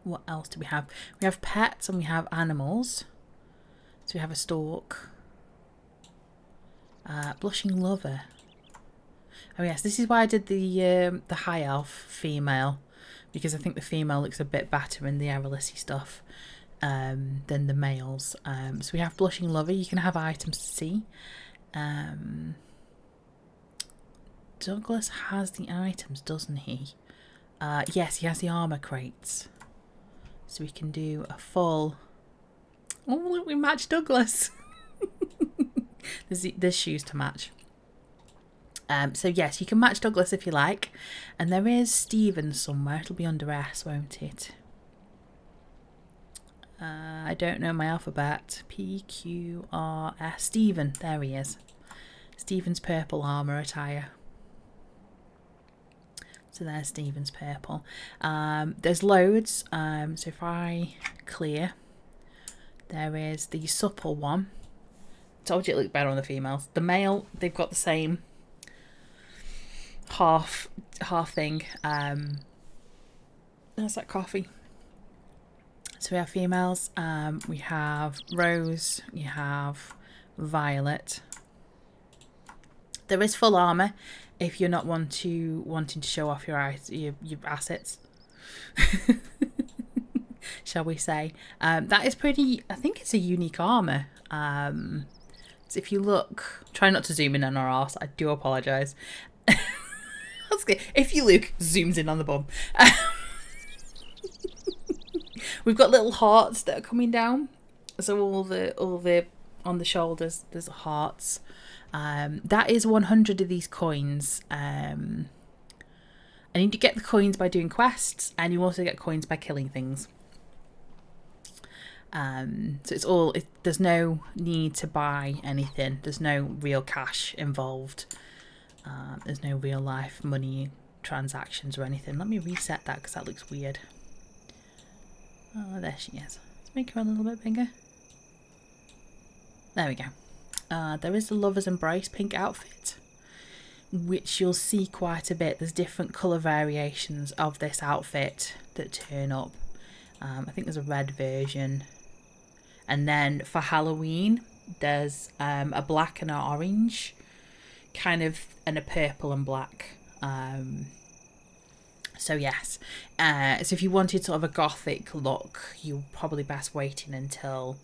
What else do we have? We have pets and we have animals. So we have a stork. Blushing lover. Oh yes, this is why I did the high elf female, because I think the female looks a bit better in the Erollisi stuff than the males. So we have blushing lover. You can have items to see. Douglas has the items, doesn't he? Yes, he has the armour crates. So we can do a full... Oh, look, we match Douglas. There's shoes to match. So yes, you can match Douglas if you like. And there is Stephen somewhere. It'll be under S, won't it? I don't know my alphabet. P, Q, R, S. Stephen. There he is. Stephen's purple armour attire. So there's Stephen's purple. There's loads. So if I clear, there is the supple one. Told you it looked better on the females. The male, they've got the same half thing. There's that coffee. So we have females. We have Rose. You have Violet. There is full armour if you're not wanting to show off your assets. Shall we say. That is pretty... I think it's a unique armour. So if you look... Try not to zoom in on our arse. I do apologise. If you look, zooms in on the bum. We've got little hearts that are coming down. So all the on the shoulders, there's hearts. That is 100 of these coins. And you get the coins by doing quests, and you also get coins by killing things. So it's all... there's no need to buy anything. There's no real cash involved. There's no real life money transactions or anything. Let me reset that because that looks weird. Oh, there she is. Let's make her a little bit bigger. There we go. There is the Lover's Embrace pink outfit, which you'll see quite a bit. There's different colour variations of this outfit that turn up. I think there's a red version. And then for Halloween, there's a black and an orange, kind of, and a purple and black. So yes, so if you wanted sort of a gothic look, you're probably best waiting until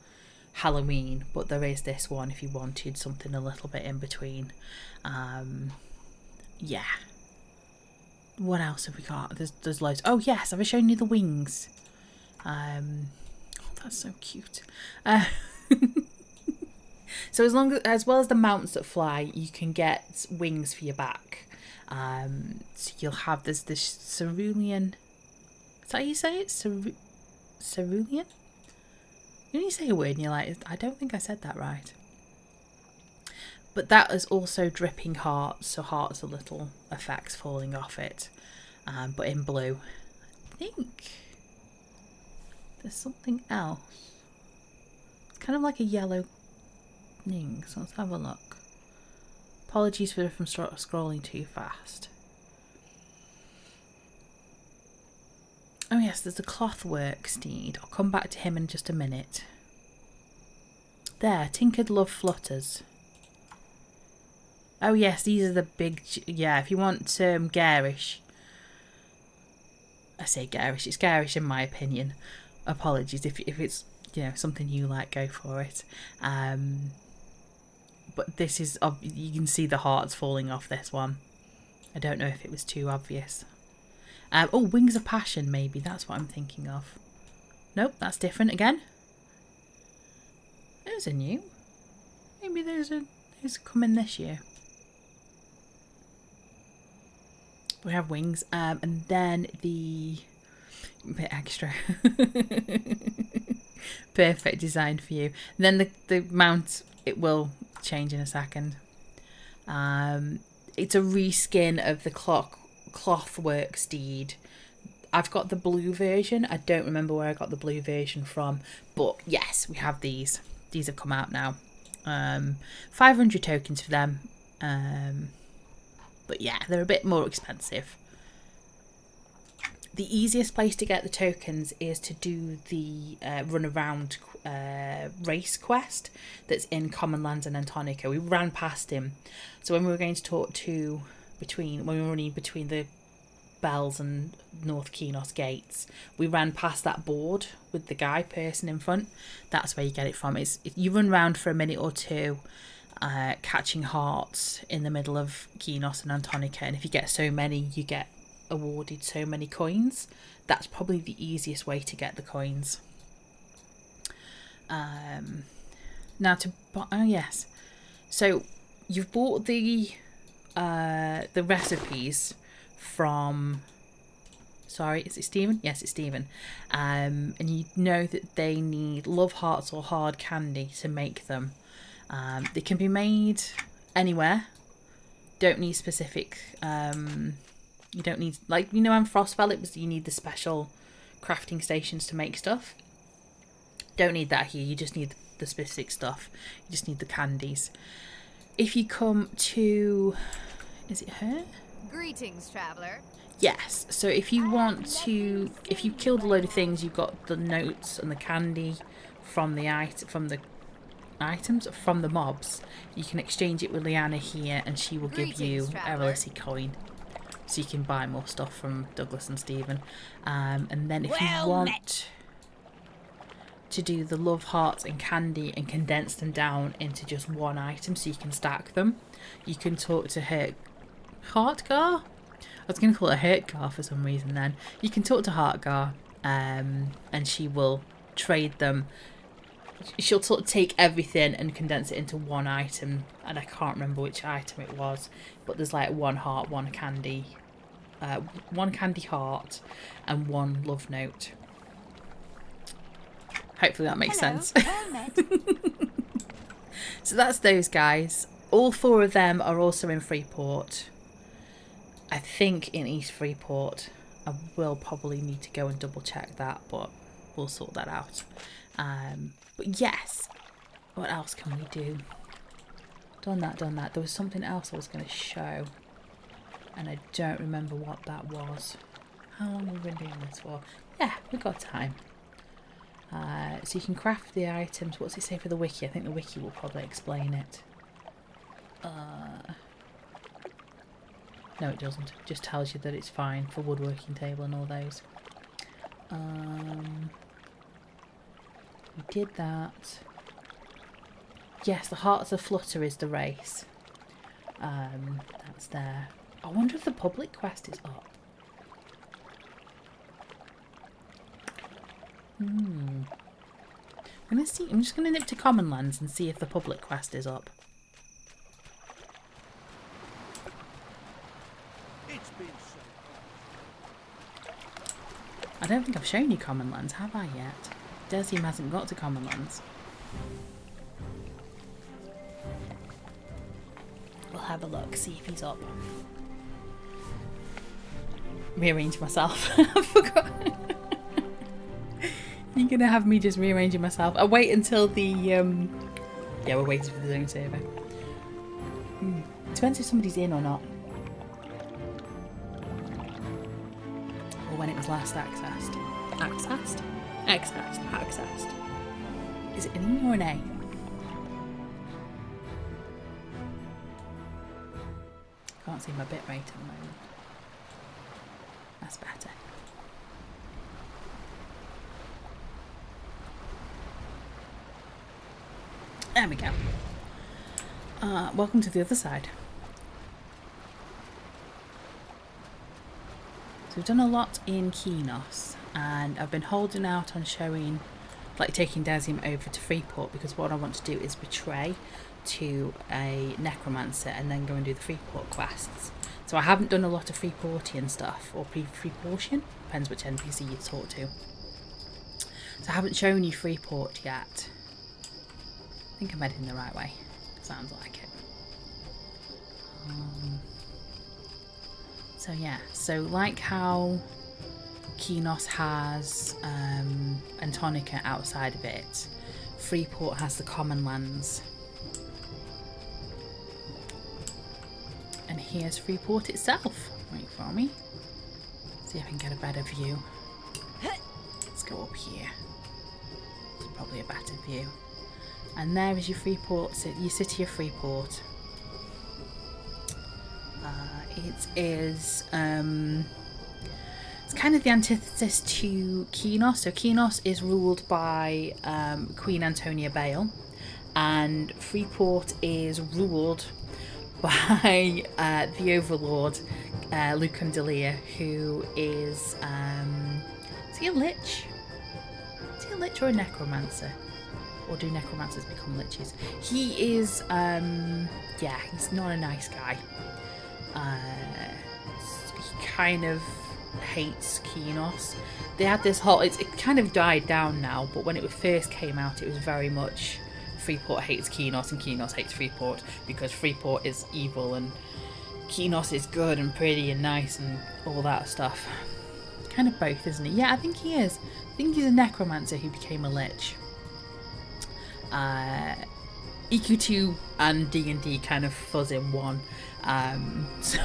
Halloween, but there is this one if you wanted something a little bit in between. Yeah. What else have we got? There's loads. Oh yes, have I shown you the wings? Oh, that's so cute. So as well as the mounts that fly, you can get wings for your back. So you'll have this cerulean. Is that how you say it? Cerulean? You know, you say a word and you're like, I don't think I said that right. But that is also dripping hearts, so hearts are little effects falling off it. But in blue. I think there's something else. It's kind of like a yellow thing, so let's have a look. Apologies from scrolling too fast. Oh yes, there's a clothwork steed. I'll come back to him in just a minute. There, Tinkered Love flutters. Oh yes, these are the big... Yeah, if you want garish. I say garish, it's garish in my opinion. Apologies if it's you know, something you like, go for it. But this is, you can see the hearts falling off this one. I don't know if it was too obvious. Oh, Wings of Passion, maybe. That's what I'm thinking of. Nope, that's different again. There's a new. Maybe there's coming this year. We have Wings, and then the bit extra. Perfect design for you. And then the mount, it will change in a second. It's a reskin of the Clothwork steed. I've got the blue version. I don't remember where I got the blue version from, but yes, we have these. These have come out now. 500 tokens for them. But yeah, they're a bit more expensive. The easiest place to get the tokens is to do the run around race quest that's in Common Lands and Antonica. We ran past him. So when we were going to talk to, when we were running between the Bells and North Kenos gates, we ran past that board with the person in front. That's where you get it from. You run around for a minute or two, catching hearts in the middle of Kenos and Antonica, and if you get so many, you get awarded so many coins. That's probably the easiest way to get the coins. Now yes, so you've bought the recipes from, sorry, is it Stephen? Yes, it's Stephen. And you know that they need love hearts or hard candy to make them. They can be made anywhere. Don't need specific. You don't need, like, you know, on Frostfell, you need the special crafting stations to make stuff. Don't need that here. You just need the specific stuff. You just need the candies. If you come to, is it her? Greetings, traveler. Yes. So if you want to, if you killed a load of things, you've got the notes and the candy from the items from the mobs. You can exchange it with Liana here, and she will give you Erollisi coin, so you can buy more stuff from Douglas and Stephen. And then if you want to do the love hearts and candy and condense them down into just one item so you can stack them, you can talk to Heartgar? I was going to call it Hurtgar for some reason then. You can talk to Heartgar, and she will trade them. She'll sort of take everything and condense it into one item, and I can't remember which item it was, but there's like one heart, one candy heart, and one love note. Hopefully that makes sense. So that's those guys. All 4 of them are also in Freeport. I think in East Freeport. I will probably need to go and double check that, but we'll sort that out. But yes, what else can we do? Done that. There was something else I was going to show, and I don't remember what that was. How long have we been doing this for? Yeah, we've got time. So you can craft the items. What's it say for the wiki? I think the wiki will probably explain it. No, it doesn't. It just tells you that it's fine for woodworking table and all those. We did that. Yes, the Hearts of Flutter is the race. That's there. I wonder if the public quest is up. I'm gonna see. I'm just gonna nip to Common Lands and see if the public quest is up. I don't think I've shown you Common Lands, have I yet? Desium hasn't got to Common Lands. We'll have a look, see if he's up. Rearrange myself. I forgot. You're gonna have me just rearranging myself. I'll wait until the yeah, we're waiting for the zone server. Depends if somebody's in or not. Or when it was last accessed. Accessed. Is it an E or an A? Can't see my bit rate at the moment. That's better. There we go. Welcome to the other side. So we've done a lot in Kinos, and I've been holding out on showing, like taking Dazium over to Freeport, because what I want to do is betray to a necromancer and then go and do the Freeport quests. So I haven't done a lot of Freeportian stuff, or Freeportian, depends which NPC you talk to. So I haven't shown you Freeport yet. I think I'm heading the right way. Sounds like it. So yeah, so like how Kinos has Antonica outside of it, Freeport has the common lands. And here's Freeport itself. Wait for me. See if I can get a better view. Let's go up here. It's probably a better view. And there is your Freeport, your city of Freeport. It is, it's kind of the antithesis to Kinos. So Kinos is ruled by Queen Antonia Bale, and Freeport is ruled by the Overlord, Lucan Delia, who is he a lich? Is he a lich or a necromancer? Or do necromancers become liches? He is, yeah, he's not a nice guy. He kind of hates Kinos. They had this whole, it kind of died down now, but when it first came out, it was very much Freeport hates Kinos and Kinos hates Freeport, because Freeport is evil and Kinos is good and pretty and nice and all that stuff. Kind of both, isn't he? Yeah, I think he is. I think he's a necromancer who became a lich. EQ2 and D&D kind of fuzz in one. So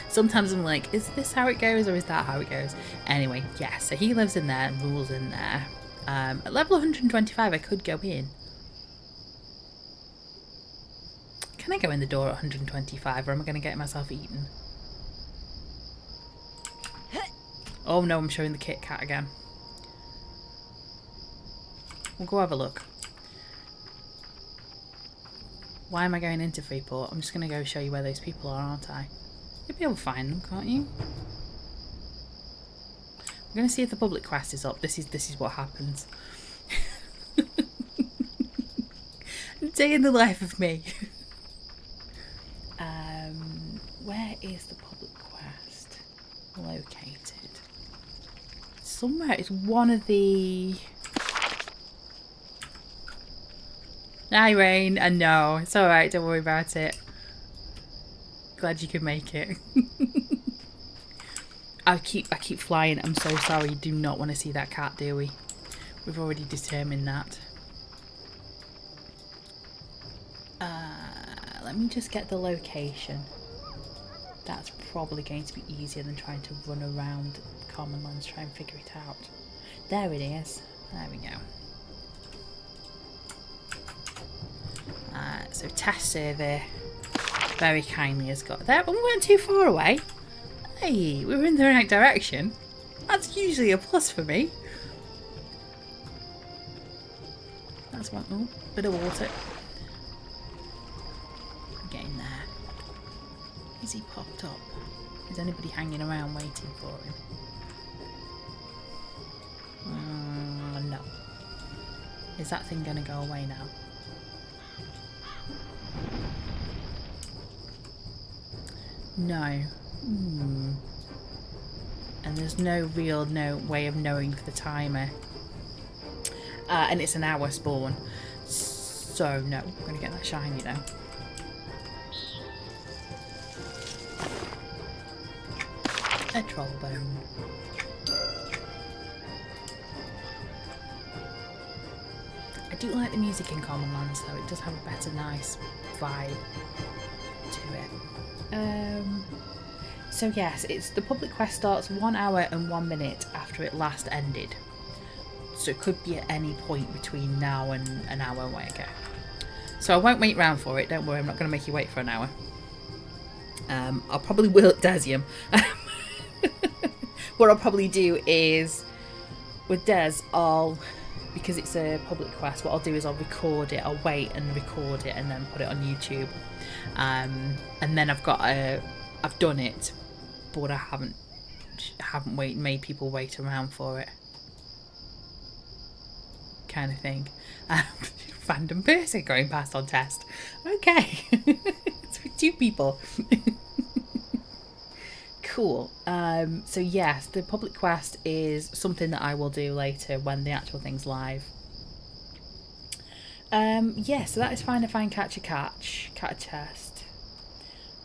sometimes I'm like, is this how it goes or is that how it goes? Anyway, yeah, so he lives in there and rules in there. At level 125 I could go in. Can I go in the door at 125 or am I going to get myself eaten? Oh no, I'm showing the Kit Kat again. We'll go have a look. Why am I going into Freeport? I'm just going to go show you where those people are, aren't I? You'll be able to find them, can't you? I'm going to see if the public quest is up. This is what happens. Day in the life of me. Where is the public quest located? Somewhere. It's one of the... Hi, Rain. And no, it's alright, don't worry about it. Glad you could make it. I keep flying. I'm so sorry. You do not want to see that cat, do we? We've already determined that. Let me just get the location. That's probably going to be easier than trying to run around Common Lands, try and figure it out. There it is. There we go. So test survey very kindly has got there. We weren't too far away. Hey, we were in the right direction. That's usually a plus for me. That's one. Oh, bit of water. I'm getting there. Is he popped up? Is anybody hanging around waiting for him? No. Is that thing going to go away now? No. And there's no way of knowing the timer. And it's an hour spawn. So no, I'm going to get that shiny now. A troll bone. I do like the music in Common Lands though. It does have a better nice vibe to it. So yes, it's the public quest starts 1 hour and 1 minute after it last ended. So it could be at any point between now and an hour away ago. So I won't wait round for it, don't worry, I'm not going to make you wait for an hour. I'll probably will at Dazium. What I'll probably do is, with Des, I'll because it's a public quest, what I'll do is I'll record it. I'll wait and record it and then put it on YouTube. And then I've done it, but I haven't made people wait around for it, kind of thing. Random person going past on test. Okay. It's with 2 people. Cool. So yes, the public quest is something that I will do later when the actual thing's live. Yeah, so that is find a find, catch a chest.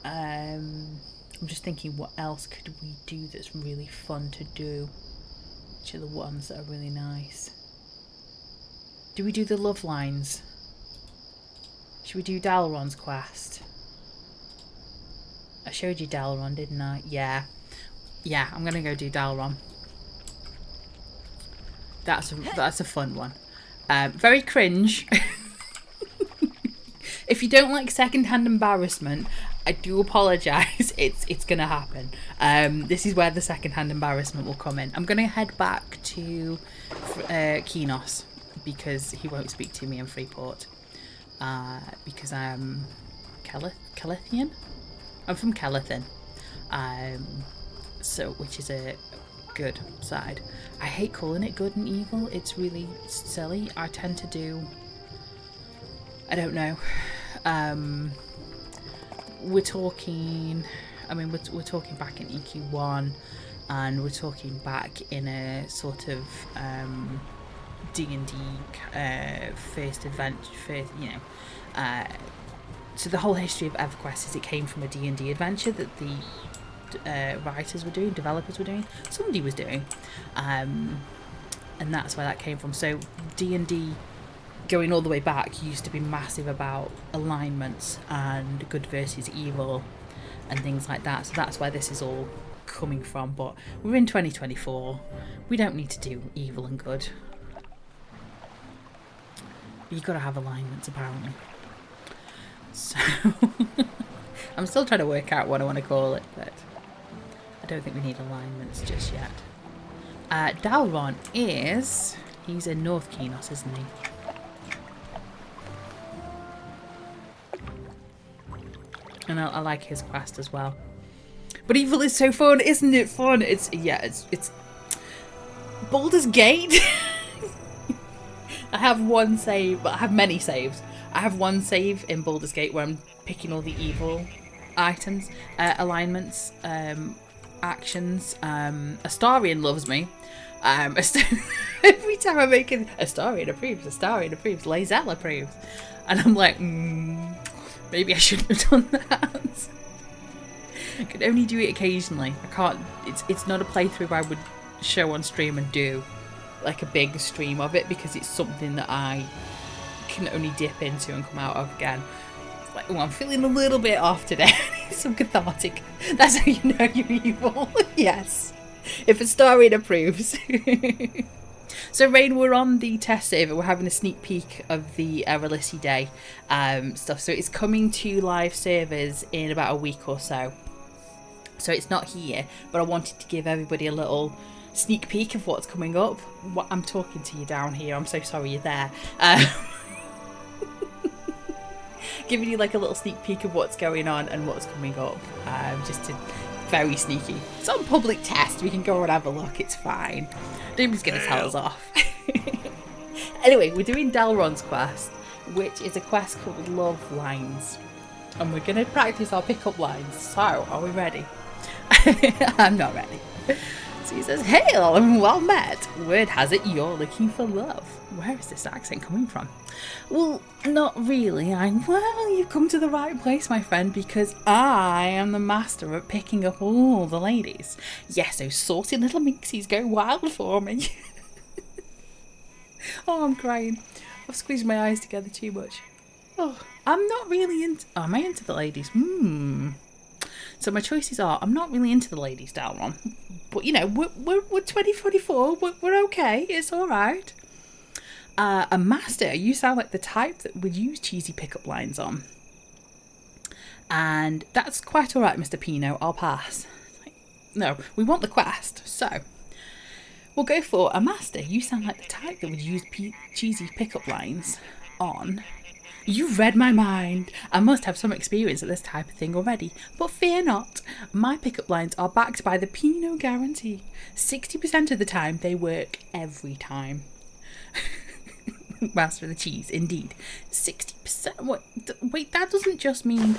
I'm just thinking, what else could we do that's really fun to do? Which are the ones that are really nice? Do we do the love lines? Should we do Dalron's quest? I showed you Dalron, didn't I? Yeah, I'm gonna go do Dalron. That's a fun one. Very cringe. If you don't like secondhand embarrassment, I do apologise. It's gonna happen. This is where the secondhand embarrassment will come in. I'm gonna head back to Kinos because he won't speak to me in Freeport. Because I'm Calethian. I'm from Calethin. So which is a good side. I hate calling it good and evil. It's really silly. I tend to do, I don't know. We're talking back in EQ1, and we're talking back in a sort of D&D first adventure, so the whole history of EverQuest is it came from a D&D adventure that the writers were doing, developers were doing, somebody was doing, and that's where that came from. So D&D, going all the way back, used to be massive about alignments and good versus evil and things like that. So that's where this is all coming from. But we're in 2024. We don't need to do evil and good. You've got to have alignments, apparently. So I'm still trying to work out what I want to call it, but I don't think we need alignments just yet. Dalron he's in North Kinos, isn't he? And I like his quest as well. But evil is so fun, isn't it fun? It's Baldur's Gate. I have one save, but I have many saves. I have one save in Baldur's Gate where I'm picking all the evil items, alignments, actions. Astarion loves me. Every time I make it, Astarion approves, Lae'zel approves. And I'm like, maybe I shouldn't have done that. I can only do it occasionally. I can't, it's not a playthrough I would show on stream and do like a big stream of it, because it's something that I can only dip into and come out of again. It's like, oh, I'm feeling a little bit off today. Some cathartic. That's how you know you're evil. Yes. If Astarion approves. So Rain, we're on the test server. We're having a sneak peek of the Erollisi Day stuff. So it's coming to live servers in about a week or so. So it's not here, but I wanted to give everybody a little sneak peek of what's coming up. I'm talking to you down here. I'm so sorry you're there. Giving you like a little sneak peek of what's going on and what's coming up. Just to very sneaky. It's on public test. We can go and have a look. It's fine. Nobody's going to tell us off. Anyway, we're doing Dalron's quest, which is a quest called Love Lines. And we're going to practice our pickup lines. So, are we ready? I'm not ready. So he says, "Hail and well met. Word has it you're looking for love." Where is this accent coming from? Well, not really. Well, you've come to the right place, my friend, because I am the master at picking up all the ladies. Yes, those saucy little minxies go wild for me. Oh, I'm crying. I've squeezed my eyes together too much. Oh, I'm not really into... Oh, am I into the ladies? So my choices are, I'm not really into the ladies, Dalron. But, you know, we're 2044. We're okay. It's all right. A master, you sound like the type that would use cheesy pickup lines on. And that's quite all right, Mr. Pino. I'll pass. No, we want the quest. So, We'll go for a master. You sound like the type that would use cheesy pickup lines on. You've read my mind. I must have some experience at this type of thing already, but fear not. My pickup lines are backed by the Pinot guarantee. 60% of the time, they work every time. Master of the cheese, indeed. 60%? What? Wait, that doesn't just mean...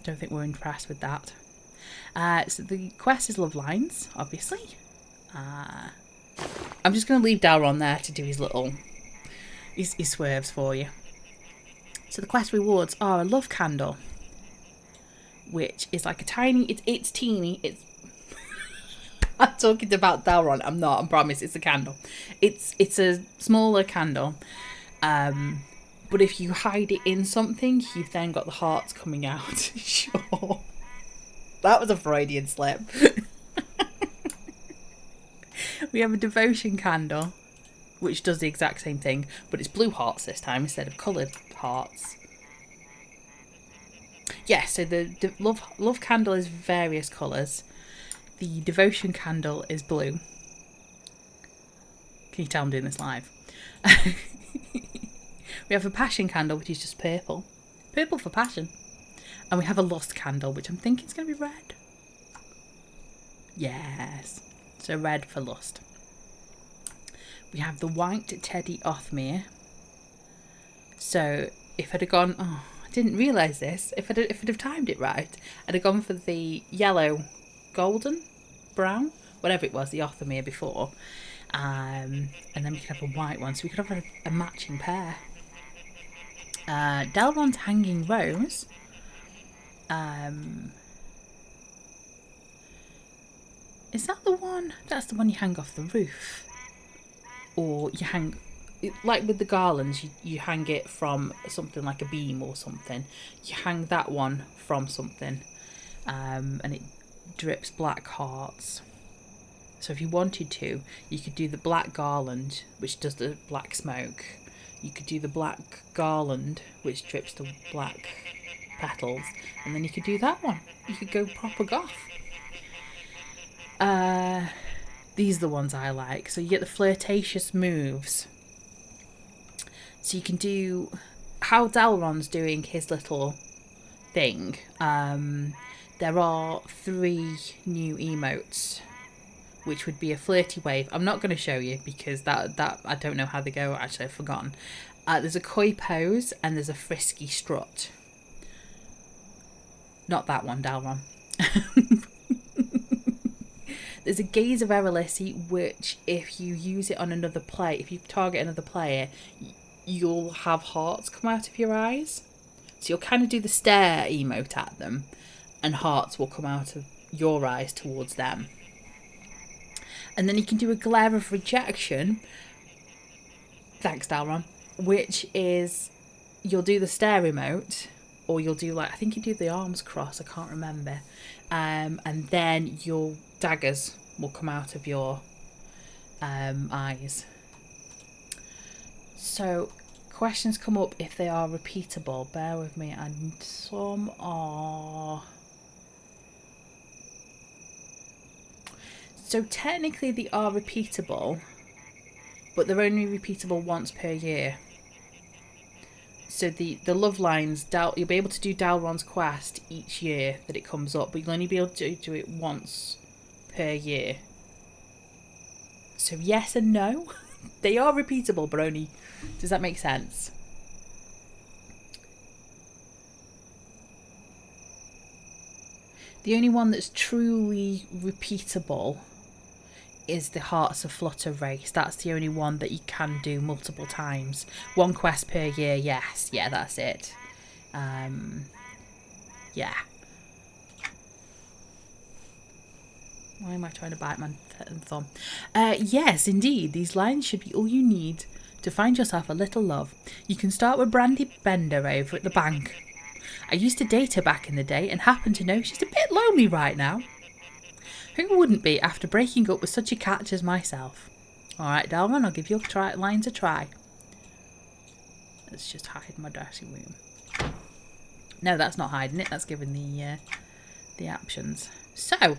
Don't think we're impressed with that. So the quest is love lines, obviously. I'm just going to leave Dalron there to do his little... his swerves for you. So the quest rewards are a love candle, which is like a tiny... It's teeny. It's... I'm talking about Dalron. I'm not. I promise. It's a candle. It's a smaller candle. But if you hide it in something, you've then got the hearts coming out. Sure. That was a Freudian slip. We have a devotion candle, which does the exact same thing, but it's blue hearts this time instead of coloured hearts. Yeah, so the love candle is various colours. The devotion candle is blue. Can you tell I'm doing this live? We have a passion candle, which is just purple. Purple for passion. And we have a lust candle, which I'm thinking is going to be red. Yes. So red for lust. We have the white Teddy Othmere. So if I'd have gone... Oh, I didn't realise this. If I'd have timed it right, I'd have gone for the yellow, golden, brown, whatever it was, the Othmere before. And then we could have a white one. So we could have a matching pair. Dalron's Hanging Rose. Is that the one? That's the one you hang off the roof. Or you hang... Like with the garlands, you hang it from something like a beam or something. You hang that one from something. And it drips black hearts. So if you wanted to, you could do the black garland, which does the black smoke. You could do the black garland, which drips the black petals. And then you could do that one. You could go proper goth. These are the ones I like. So you get the flirtatious moves. So you can do how Dalron's doing his little thing. There are 3 new emotes, which would be a flirty wave. I'm not going to show you because that I don't know how they go. Actually, I've forgotten. There's a coy pose and there's a frisky strut. Not that one, Dalron. There's a gaze of Erollisi, which if you use it on another player, if you target another player, you'll have hearts come out of your eyes. So you'll kind of do the stare emote at them, and hearts will come out of your eyes towards them. And then you can do a glare of rejection. Thanks, Dalron. Which is, you'll do the stare emote, or you'll do like, I think you do the arms cross, I can't remember. And then your daggers will come out of your eyes. So, questions come up if they are repeatable. Bear with me, and some are... So technically they are repeatable, but they're only repeatable once per year. So the love lines, you'll be able to do Dalron's quest each year that it comes up, but you'll only be able to do it once per year. So yes and no. They are repeatable, but only... Does that make sense? The only one that's truly repeatable is the Hearts of Flutter race. That's the only one that you can do multiple times. 1 quest per year, yes. Yeah, that's it. Yeah. Why am I trying to bite my thumb? Yes, indeed. These lines should be all you need to find yourself a little love. You can start with Brandy Bender over at the bank. I used to date her back in the day and happen to know she's a bit lonely right now. Who wouldn't be after breaking up with such a catch as myself? Alright, Dalron, I'll give your lines a try. Let's just hide my dressing room. No, that's not hiding it. That's giving the options. So,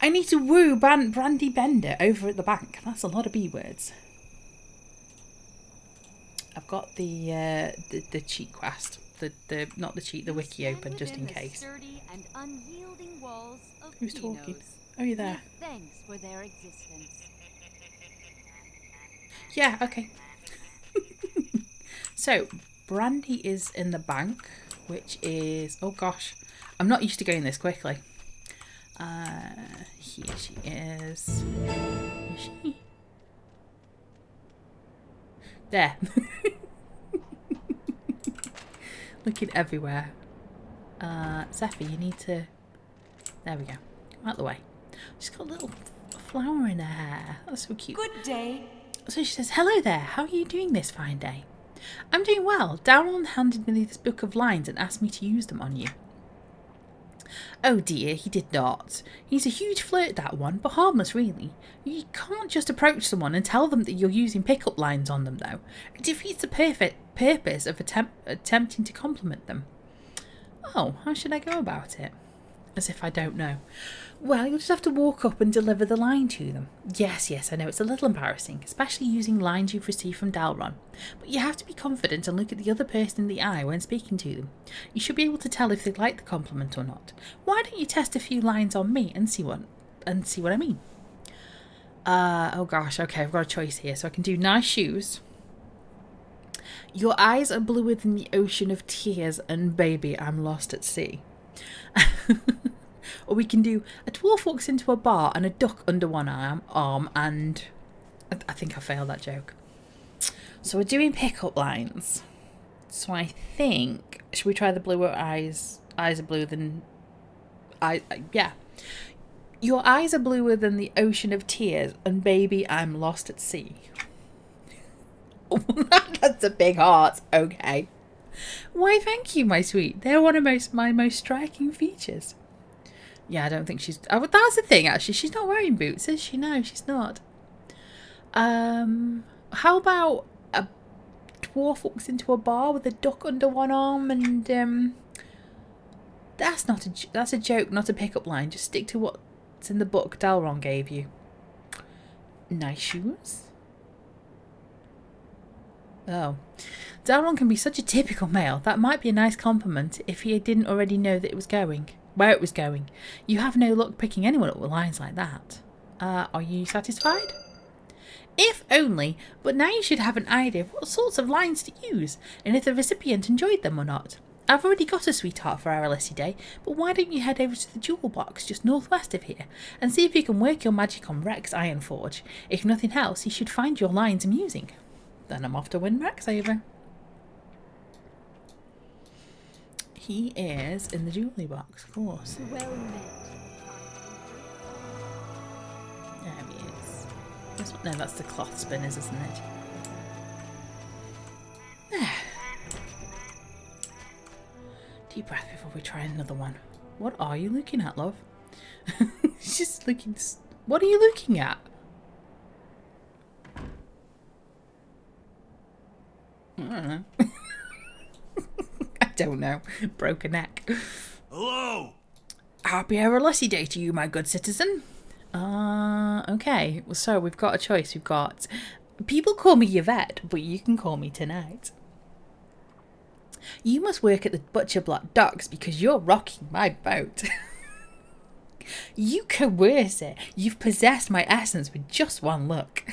I need to woo Brandy Bender over at the bank. That's a lot of B words. I've got the cheat quest. The not the cheat, the wiki open just in case. And unyielding walls of Who's talking? Pinos. Oh, you there? Give thanks for their existence. Yeah, okay. So, Brandy is in the bank, which is... Oh, gosh. I'm not used to going this quickly. Here she is. Is she? There. Looking everywhere. Zephy, you need to... There we go. Out the way. She's got a little flower in her hair. That's so cute. Good day. So she says, hello there. How are you doing this fine day? I'm doing well. Darren handed me this book of lines and asked me to use them on you. Oh dear, he did not. He's a huge flirt, that one, but harmless really. You can't just approach someone and tell them that you're using pickup lines on them, though. It defeats the perfect purpose of attempting to compliment them. Oh, how should I go about it? As if I don't know. Well, you'll just have to walk up and deliver the line to them. Yes, I know it's a little embarrassing, especially using lines you've received from Dalron. But you have to be confident and look at the other person in the eye when speaking to them. You should be able to tell if they like the compliment or not. Why don't you test a few lines on me and see what I mean? Oh gosh, okay, I've got a choice here. So I can do nice shoes. Your eyes are bluer than the ocean of tears, and baby, I'm lost at sea. Or we can do a dwarf walks into a bar and a duck under one arm and... I think I failed that joke. So we're doing pickup lines. So I think... Should we try the bluer eyes? Eyes are bluer than... yeah. Your eyes are bluer than the ocean of tears, and baby, I'm lost at sea. That's a big heart. Okay. Why, thank you, my sweet. They're one of my most striking features. Yeah, I don't think she's... Oh, that's the thing, actually. She's not wearing boots, is she? No, she's not. How about a dwarf walks into a bar with a duck under one arm and... That's a joke, not a pickup line. Just stick to what's in the book Dalron gave you. Nice shoes. Oh. Dalron can be such a typical male. That might be a nice compliment if he didn't already know that it was going. Where it was going. You have no luck picking anyone up with lines like that. Are you satisfied? If only, but now you should have an idea of what sorts of lines to use, and if the recipient enjoyed them or not. I've already got a sweetheart for Erollisi Day, but why don't you head over to the jewel box just northwest of here, and see if you can work your magic on Rex Ironforge. If nothing else, you should find your lines amusing. Then I'm off to win Rex over. He is in the jewellery box, of course. Well met. There he is. No, that's the cloth spinners, isn't it? There. Deep breath before we try another one. What are you looking at, love? She's just looking... What are you looking at? I don't know. I don't know. Broke a neck. Hello! Happy Erollisi Day to you, my good citizen. Okay. So we've got a choice. We've got... People call me Yvette, but you can call me tonight. You must work at the Butcher Block docks because you're rocking my boat. You coerce it. You've possessed my essence with just one look.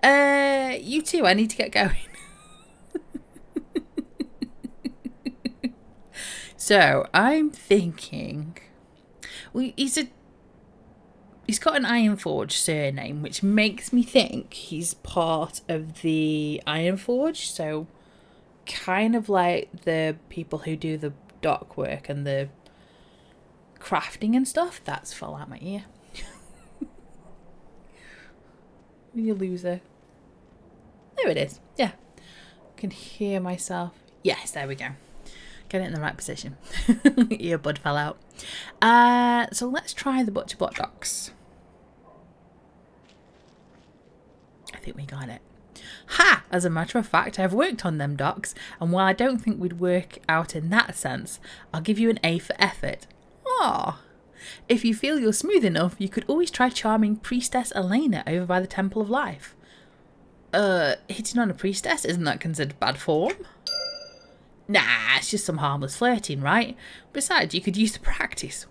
You too. I need to get going. So I'm thinking, well, he's got an Ironforge surname, which makes me think he's part of the Ironforge. So kind of like the people who do the dock work and the crafting and stuff. That's fell out my ear. You loser. There it is. Yeah. I can hear myself. Yes, there we go. Get it in the right position. Earbud fell out. So let's try the Butcher Block docks. I think we got it. Ha! As a matter of fact, I've worked on them docks, and while I don't think we'd work out in that sense, I'll give you an A for effort. Ah, If you feel you're smooth enough, you could always try charming Priestess Elena over by the Temple of Life. Hitting on a priestess, isn't that considered bad form? Nah, it's just some harmless flirting, right? Besides, you could use the practice.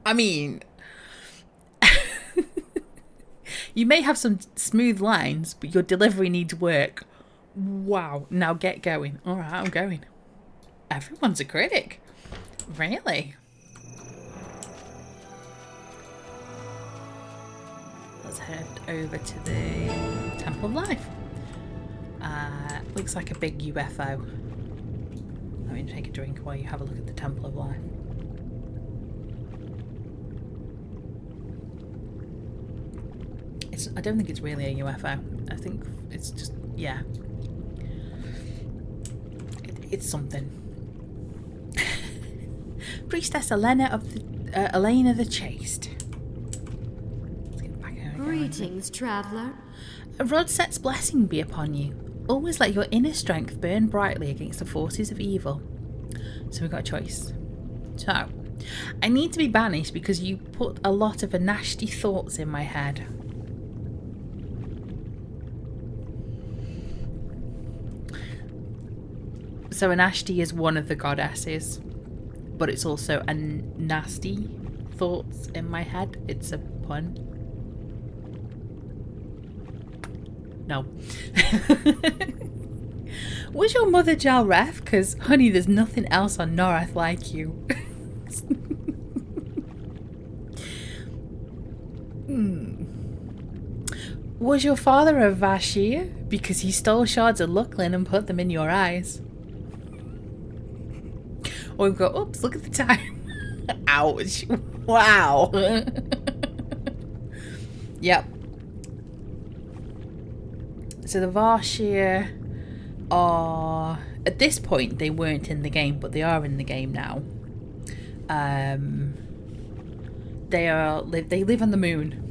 I mean, you may have some smooth lines, but your delivery needs work. Wow, now get going. Alright, I'm going. Everyone's a critic. Really? Let's head over to the Temple of Life. Looks like a big UFO. I mean, take a drink while you have a look at the Temple of Life. I don't think it's really a UFO. I think it's just, yeah. It's something. Priestess Elena of the Elena the Chaste. Let's get back over. Greetings, traveler. Rodset's blessing be upon you. Always let your inner strength burn brightly against the forces of evil. So we've got a choice. So, I need to be banished because you put a lot of nasty thoughts in my head. So Anashti is one of the goddesses, but it's also a nasty thoughts in my head. It's a pun. No. Was your mother Jalref? Because, honey, there's nothing else on Norath like you. Was your father a Vashir? Because he stole shards of Lucklin and put them in your eyes. Or we've got, oops, look at the time. Ouch. Wow. Yep. So the Vashir are, at this point, they weren't in the game, but they are in the game now. They live on the moon.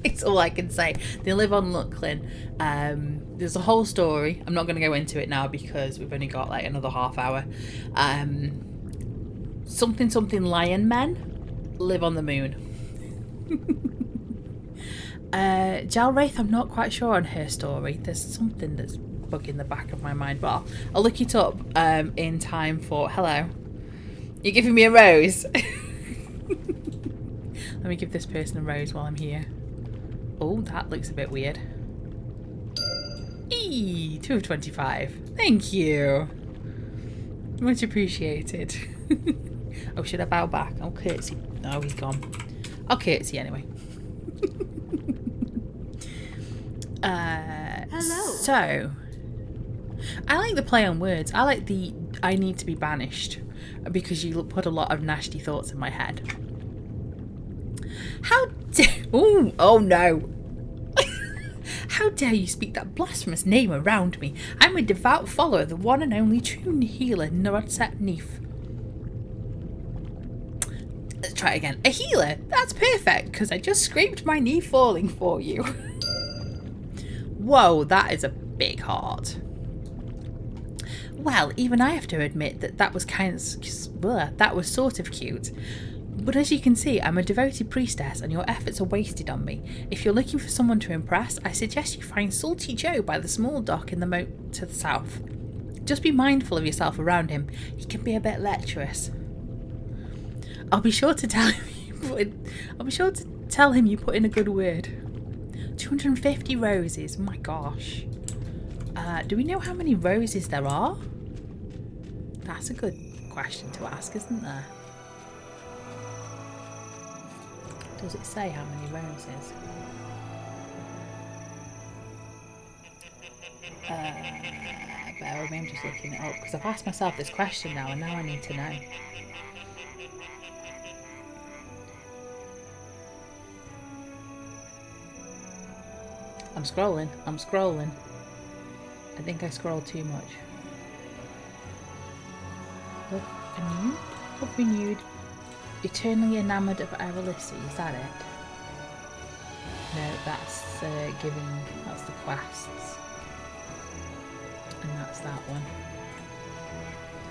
It's all I can say. They live on Lucklin. There's a whole story. I'm not going to go into it now because we've only got like another half hour. Something lion men live on the moon. Jalwraith, I'm not quite sure on her story. There's something that's bugging the back of my mind, but I'll look it up in time for... Hello. You're giving me a rose? Let me give this person a rose while I'm here. Oh, that looks a bit weird. 2 of 25. Thank you. Much appreciated. Oh, should I bow back? I'll curtsy. No, he's gone. I'll curtsy anyway. Hello. So, I like the play on words. I like the I need to be banished because you put a lot of nasty thoughts in my head. How dare... Oh no. How dare you speak that blasphemous name around me? I'm a devout follower of the one and only true healer, Noratset Neef. Let's try it again. A healer? That's perfect, because I just scraped my knee falling for you. Whoa, that is a big heart. Well, even I have to admit that was that was sort of cute. But as you can see, I'm a devoted priestess and your efforts are wasted on me. If you're looking for someone to impress, I suggest you find Salty Joe by the small dock in the moat to the south. Just be mindful of yourself around him. He can be a bit lecherous. I'll be sure to tell him you put in a good word. 250 roses, my gosh. Do we know how many roses there are? That's a good question to ask, isn't there? Does it say how many roses? Bear with me, I'm just looking it up because I've asked myself this question now and now I need to know. I'm scrolling. I think I scrolled too much. Love renewed. Eternally enamoured of Erollisi, is that it? No, that's that's the quests. And that's that one.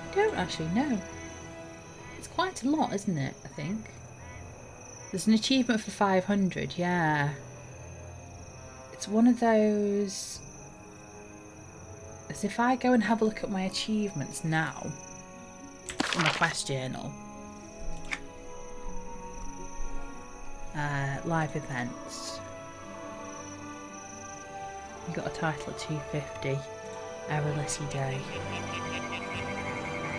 I don't actually know. It's quite a lot, isn't it, I think? There's an achievement for 500, yeah. It's one of those... As if I go and have a look at my achievements now, in my quest journal. Live events. You got a title at 250. Erollisi Day.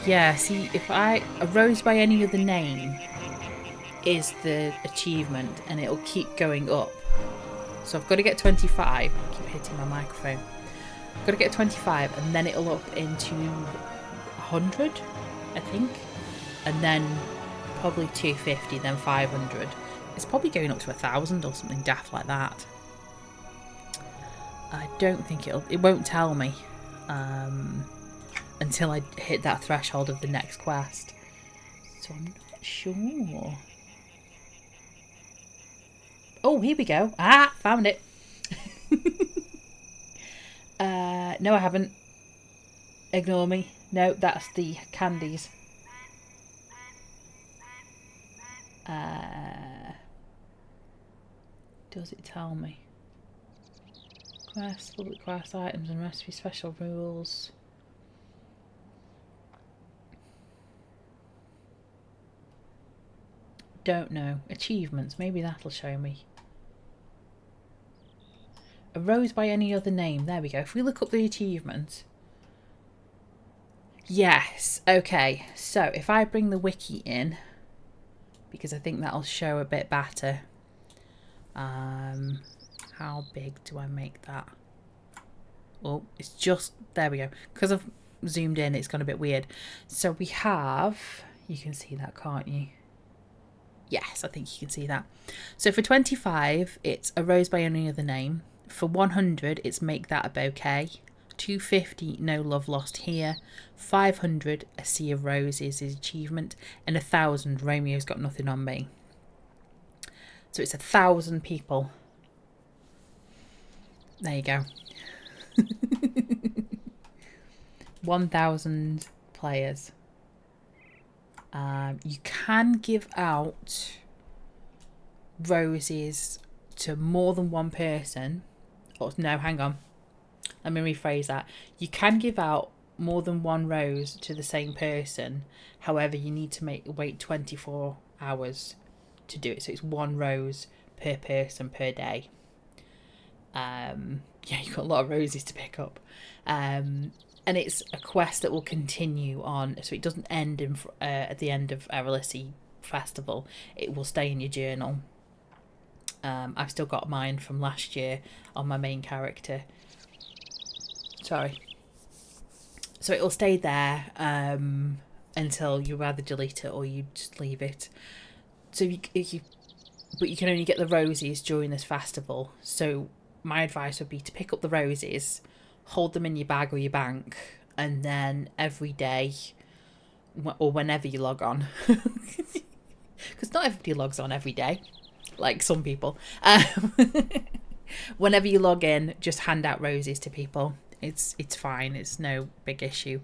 Yeah, see, if I arose by any other name is the achievement, and it'll keep going up. So I've got to get 25. I keep hitting my microphone. I've got to get 25, and then it'll up into 100, I think, and then probably 250, then 500. It's probably going up to 1,000 or something daft like that. I don't think it won't tell me until I hit that threshold of the next quest. So I'm not sure. Oh, here we go. Ah, found it. No, I haven't. Ignore me. No, that's the candies. Does it tell me? Quests, public quest items and recipe special rules. Don't know. Achievements, maybe that'll show me. Arose by any other name. There we go. If we look up the achievement. Yes. Okay. So if I bring the wiki in, because I think that'll show a bit better. How big do I make that? Oh, it's just, there we go. Because I've zoomed in, it's gone a bit weird. So we have, you can see that, can't you? Yes, I think you can see that. So for 25, it's a rose by any other name. For 100, it's make that a bouquet. 250, no love lost here. 500, a sea of roses is achievement. And 1,000, Romeo's got nothing on me. So it's 1,000 people. There you go. 1,000 players. You can give out roses to more than one person. Oh, no, hang on. Let me rephrase that. You can give out more than one rose to the same person. However, you need to wait 24 hours to do it. So it's one rose per person per day. Yeah, you've got a lot of roses to pick up. And it's a quest that will continue on. So it doesn't end at the end of Erollisi Festival. It will stay in your journal. I've still got mine from last year on my main character. Sorry. So it'll stay there until you either delete it or you just leave it. So but you can only get the roses during this festival. So my advice would be to pick up the roses, hold them in your bag or your bank, and then every day or whenever you log on, because not everybody logs on every day, like some people. Whenever you log in, just hand out roses to people. It's fine. It's no big issue.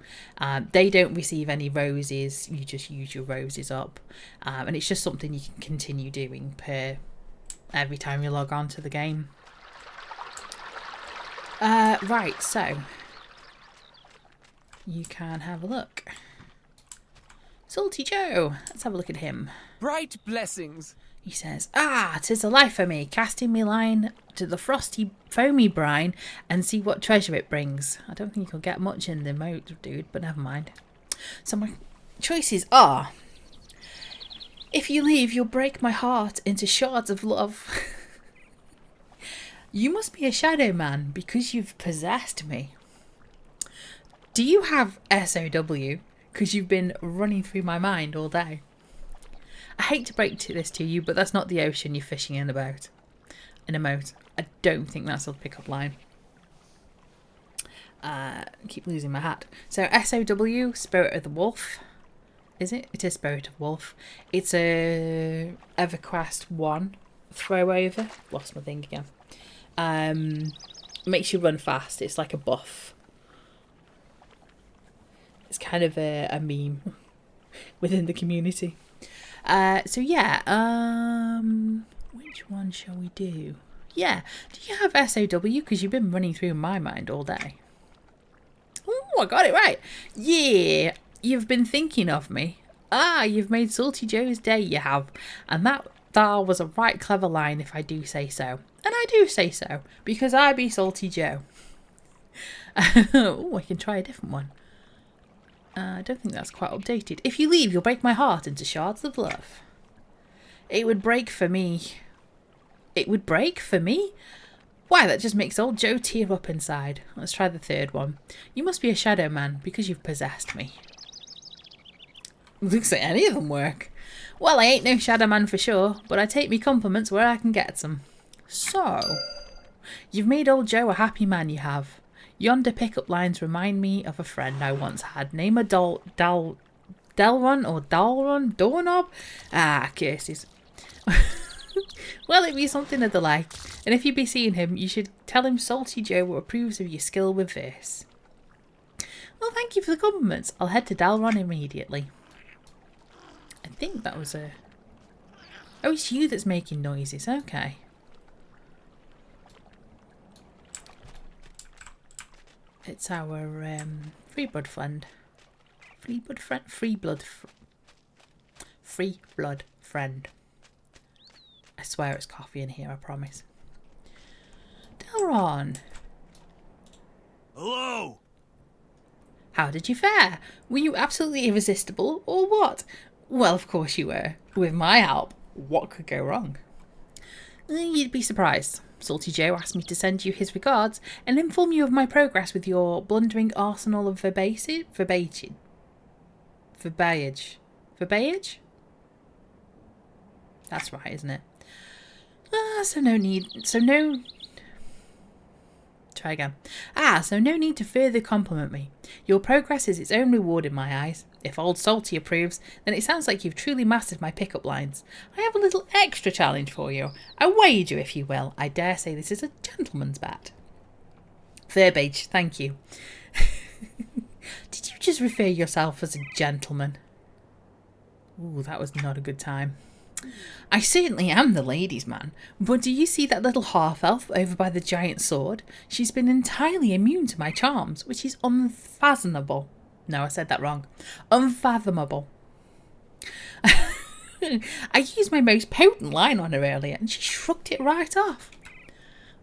They don't receive any roses. You just use your roses up, and it's just something you can continue doing every time you log on to the game. Right, so you can have a look. Salty Joe, let's have a look at him. Bright blessings. He says, "Ah, 'tis a life for me, casting me line to the frosty, foamy brine, and see what treasure it brings." I don't think you'll get much in the moat, dude, but never mind. So my choices are: if you leave, you'll break my heart into shards of love. You must be a shadow man because you've possessed me. Do you have SOW? Because you've been running through my mind all day. I hate to break this to you, but that's not the ocean you're fishing in about. In a moat. I don't think that's a pick-up line. I keep losing my hat. So SOW, Spirit of the Wolf. Is it? It is Spirit of Wolf. It's a EverQuest 1 throwover. Lost my thing again. Makes you run fast. It's like a buff. It's kind of a meme within the community. So yeah, which one shall we do? Yeah, do you have SOW? Because you've been running through my mind all day. Oh, I got it right. Yeah, you've been thinking of me. Ah, you've made Salty Joe's day, you have. And that was a right clever line if I do say so. And I do say so, because I be Salty Joe. Oh, I can try a different one. I don't think that's quite updated. If you leave, you'll break my heart into shards of love. It would break for me. It would break for me? Why, that just makes old Joe tear up inside. Let's try the third one. You must be a shadow man because you've possessed me. Looks like any of them work. Well, I ain't no shadow man for sure, but I take me compliments where I can get some. So, you've made old Joe a happy man, you have. Yonder pickup lines remind me of a friend I once had. Name a Delron or Dalron? Doorknob? Ah, curses. Well, it be something of the like. And if you be seeing him, you should tell him Salty Joe approves of your skill with verse. Well, thank you for the compliments. I'll head to Dalron immediately. I think that was a... Oh, it's you that's making noises. Okay. It's our free blood friend. Free blood friend. I swear it's coffee in here, I promise. Delron. Hello! How did you fare? Were you absolutely irresistible, or what? Well, of course you were. With my help, what could go wrong? You'd be surprised. Salty Joe asked me to send you his regards and inform you of my progress with your blundering arsenal of verbayage? That's right, isn't it? So no need to further compliment me. Your progress is its own reward in my eyes. If old Salty approves, then it sounds like you've truly mastered my pickup lines. I have a little extra challenge for you. A wager, if you will. I dare say this is a gentleman's bet. Verbiage, thank you. Did you just refer yourself as a gentleman? Ooh, that was not a good time. I certainly am the ladies' man, but do you see that little half-elf over by the giant sword? She's been entirely immune to my charms, which is unfathomable. No, I said that wrong. Unfathomable. I used my most potent line on her earlier, and she shrugged it right off.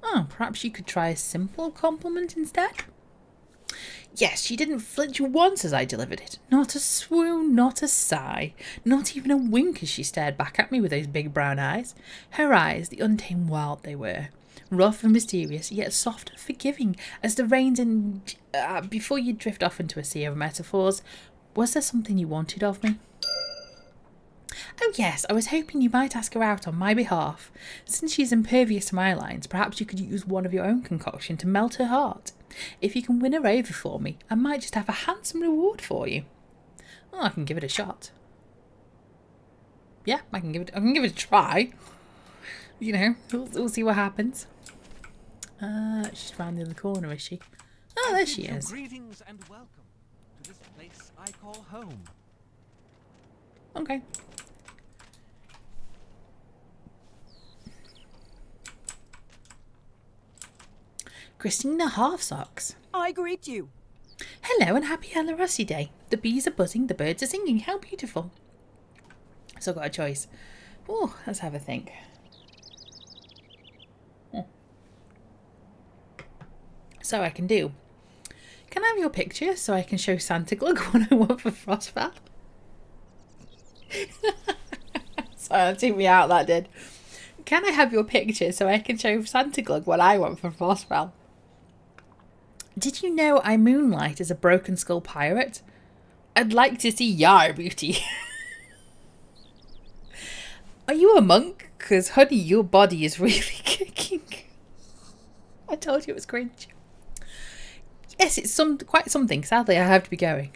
Oh, perhaps you could try a simple compliment instead? Yes, she didn't flinch once as I delivered it. Not a swoon, not a sigh, not even a wink as she stared back at me with those big brown eyes. Her eyes, the untamed wild they were. Rough and mysterious, yet soft and forgiving as the rains in... before you drift off into a sea of metaphors, was there something you wanted of me? Oh yes, I was hoping you might ask her out on my behalf. Since she's impervious to my lines, perhaps you could use one of your own concoction to melt her heart. If you can win her over for me, I might just have a handsome reward for you. Oh, I can give it a shot. Yeah, I can give it a try. You know, we'll see what happens. She's round the other corner, is she? Oh, there she is. Greetings and welcome to this place I call home. Okay. Christina Half-Socks. I greet you. Hello and happy Erollisi Day. The bees are buzzing, the birds are singing. How beautiful. So I've got a choice. Oh, let's have a think. So I can do. Can I have your picture so I can show Santa Glug what I want for Frostfell? Sorry, that took me out, that did. Can I have your picture so I can show Santa Glug what I want for Frostfell? Did you know I moonlight as a broken skull pirate? I'd like to see yar beauty. Are you a monk? 'Cause honey, your body is really kicking. I told you it was cringe. Yes, it's quite something. Sadly, I have to be going.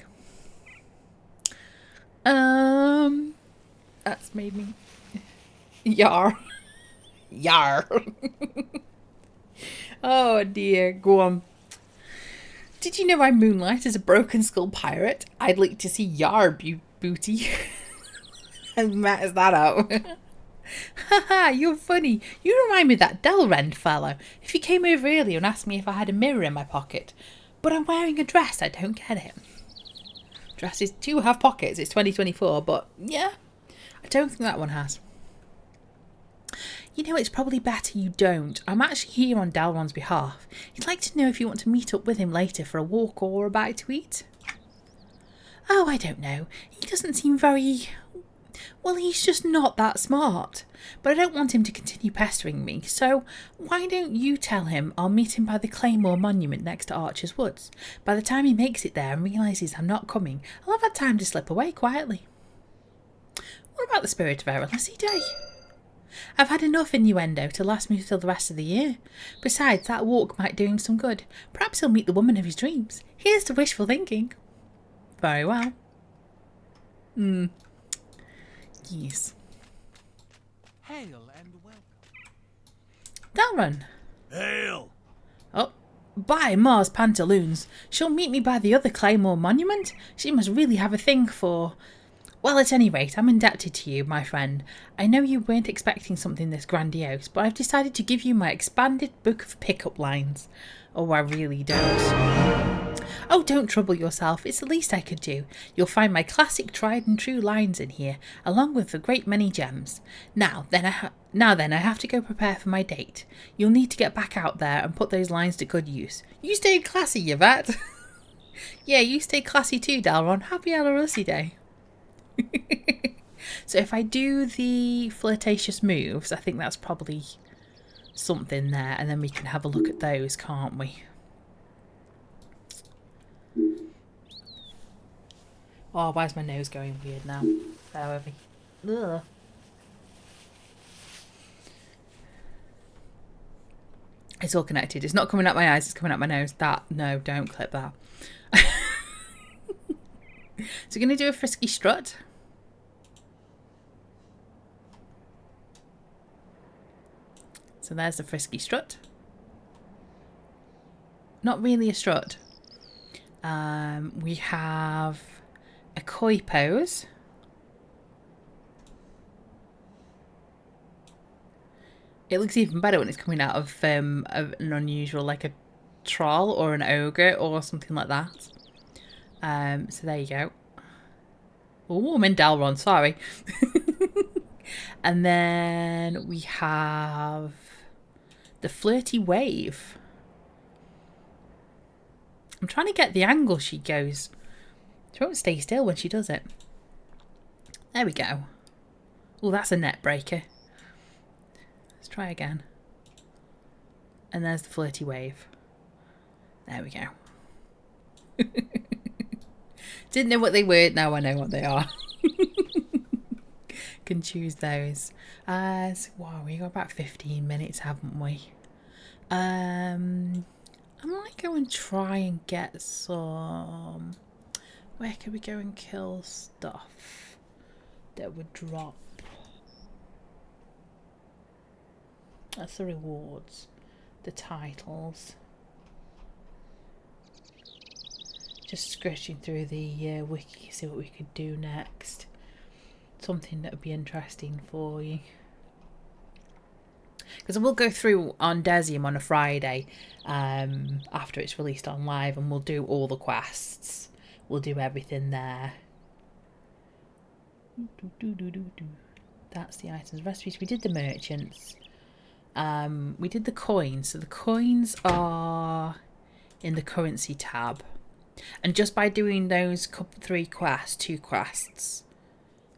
That's made me... Yar. Yar. Oh dear, go on. Did you know I moonlight as a broken skull pirate? I'd like to see yar booty. I messed that up. Haha, you're funny. You remind me of that Delrend fellow. If he came over earlier and asked me if I had a mirror in my pocket. But I'm wearing a dress, I don't get it. Dresses do have pockets, it's 2024, but yeah, I don't think that one has. You know, it's probably better you don't. I'm actually here on Dalron's behalf. He'd like to know if you want to meet up with him later for a walk or a bite to eat. Oh, I don't know. He doesn't seem very... Well, he's just not that smart. But I don't want him to continue pestering me, so why don't you tell him I'll meet him by the Claymore Monument next to Archer's Woods. By the time he makes it there and realises I'm not coming, I'll have had time to slip away quietly. What about the Spirit of Erollisi Day? I've had enough innuendo to last me till the rest of the year. Besides, that walk might do him some good. Perhaps he'll meet the woman of his dreams. Here's to wishful thinking. Very well. Yes. Hail and welcome. Dalron. Hail! Oh, by Mars pantaloons. She'll meet me by the other Claymore Monument? She must really have a thing for... Well, at any rate, I'm indebted to you, my friend. I know you weren't expecting something this grandiose, but I've decided to give you my expanded book of pickup lines. Oh, I really don't. Oh, don't trouble yourself. It's the least I could do. You'll find my classic tried and true lines in here, along with a great many gems. Now then, I have to go prepare for my date. You'll need to get back out there and put those lines to good use. You stay classy, you vet. Yeah, you stay classy too, Dalron. Happy Erollisi Day. So if I do the flirtatious moves, I think that's probably something there, and then we can have a look at those, can't we? Oh, why is my nose going weird now? Bear with me. Ugh. It's all connected. It's not coming out my eyes, it's coming out my nose. No, don't clip that. So we're going to do a frisky strut. So there's the frisky strut. Not really a strut. We have a koi pose. It looks even better when it's coming out of an unusual, like a troll or an ogre or something like that. So there you go. Oh, I'm in Dalron, sorry. And then we have the flirty wave. I'm trying to get the angle she goes. She won't stay still when she does it. There we go. Oh, that's a net breaker. Let's try again. And there's the flirty wave. There we go. Didn't know what they were, now I know what they are. Can choose those. So, wow, we got about 15 minutes, haven't we? I might go and try and get some... Where could we go and kill stuff that would drop? That's the rewards. The titles. Just scratching through the wiki, see what we could do next. Something that would be interesting for you. Because we'll go through on Desium on a Friday after it's released on live, and we'll do all the quests. We'll do everything there. That's the items, recipes. We did the merchants. We did the coins. So the coins are in the currency tab. And just by doing those two quests,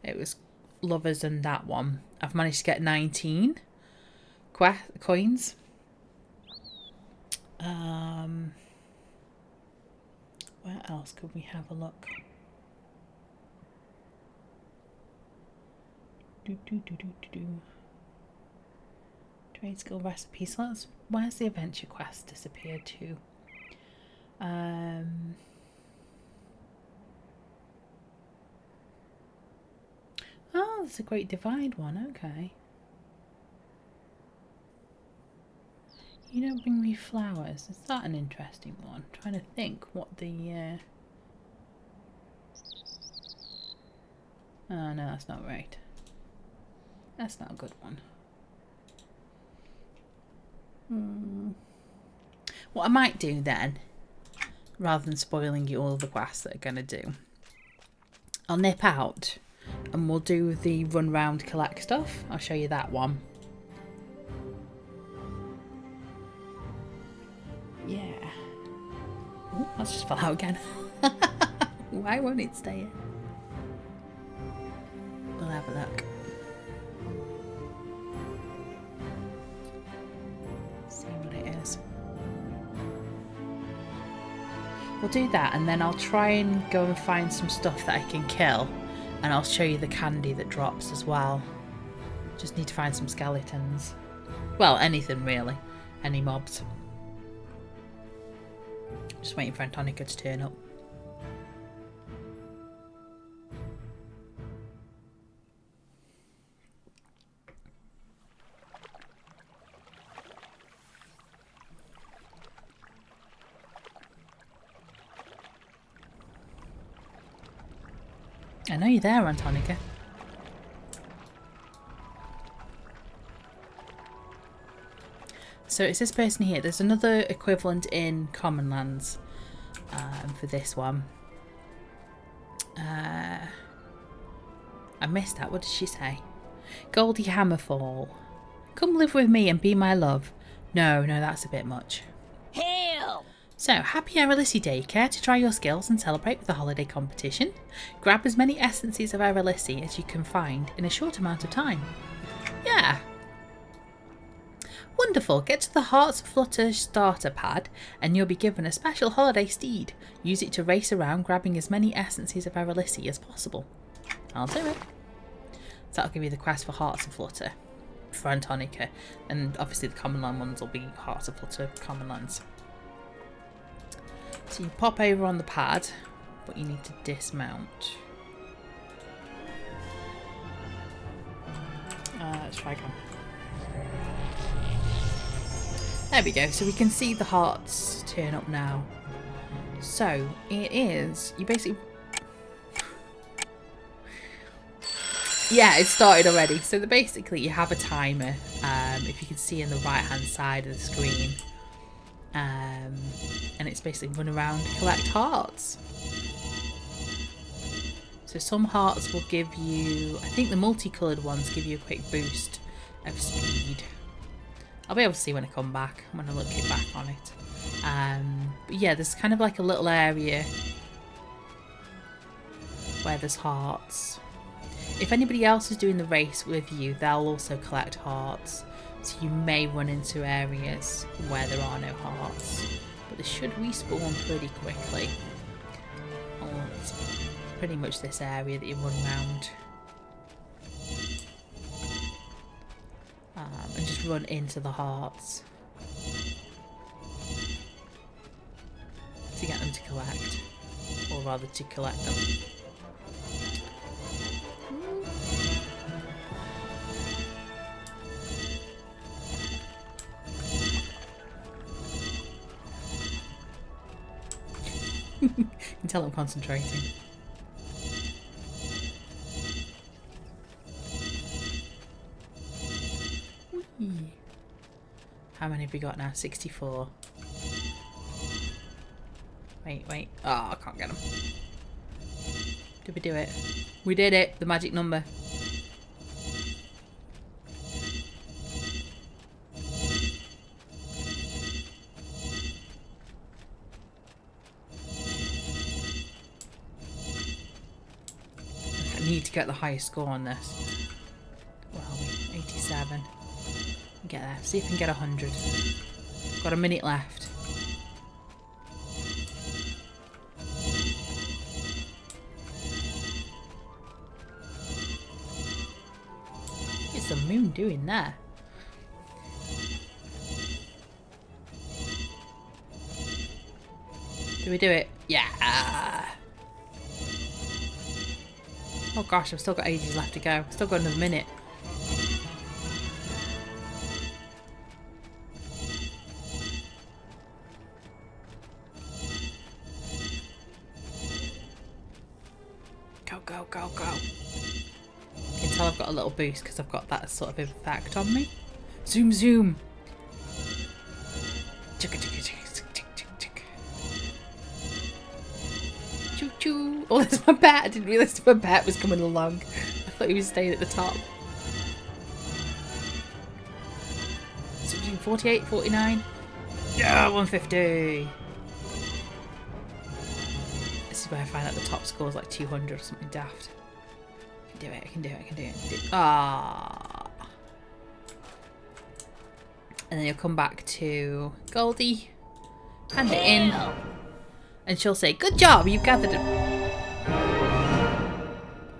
it was lovers and that one, I've managed to get 19 coins. Where else could we have a look? Trade skill recipes. So where's the adventure quest disappeared to? Oh, that's a Great Divide one. Okay. You don't bring me flowers. Is that an interesting one? I'm trying to think what the... Oh, no, that's not right. That's not a good one. What I might do then, rather than spoiling you all the quests that are going to do, I'll nip out and we'll do the run round collect stuff. I'll show you that one. Yeah. Oh, that's just fell out again. Why won't it stay in? We'll have a look. See what it is. We'll do that and then I'll try and go and find some stuff that I can kill, and I'll show you the candy that drops as well. Just need to find some skeletons. Well, anything really. Any mobs. Just waiting for Antonica to turn up. I know you're there, Antonica. So it's this person here. There's another equivalent in Common Lands for this one. I missed that. What did she say? Goldie Hammerfall. Come live with me and be my love. No, that's a bit much. Hail! So, happy Erollisi Day. Care to try your skills and celebrate with the holiday competition? Grab as many essences of Erollisi as you can find in a short amount of time. Yeah. Wonderful. Get to the Hearts Flutter starter pad and you'll be given a special holiday steed. Use it to race around grabbing as many essences of Erollisi as possible. I'll do it. So that'll give you the quest for Hearts of Flutter for Antonica. And obviously the Common Land ones will be Hearts of Flutter Common Lands. So you pop over on the pad, but you need to dismount. Let's try again. There we go. So we can see the hearts turn up now. So it is, you basically... Yeah, it started already. So basically you have a timer, if you can see in the right hand side of the screen. And it's basically run around, collect hearts. So some hearts will give you, I think the multicoloured ones give you a quick boost of speed. I'll be able to see when I come back, when I look back on it. But yeah, there's kind of like a little area where there's hearts. If anybody else is doing the race with you, they'll also collect hearts. So you may run into areas where there are no hearts. But they should respawn pretty quickly. Oh, it's pretty much this area that you run around. And just run into the hearts. To get them to collect. Or rather to collect them. You can tell I'm concentrating. Whee. How many have we got now? 64. Wait. Oh, I can't get them. Did we do it? We did it. The magic number. Need to get the highest score on this. Well, 87. Get there. See if we can get 100. Got a minute left. What's the moon doing there? Do we do it? Yeah. Oh gosh, I've still got ages left to go. Still got another minute. Go. tell I've got a little boost because I've got that sort of effect on me. Zoom, zoom. Chicka, chicka, chicka, chicka, chicka, chicka. Choo choo. Oh, there's my bat. I didn't realise my bat was coming along. I thought he was staying at the top. So between 48, 49. Yeah, 150. This is where I find out the top score is like 200 or something daft. I can do it, I can do it, I can do it. Ah. And then you'll come back to Goldie, hand it in, and she'll say, "Good job, you've gathered it."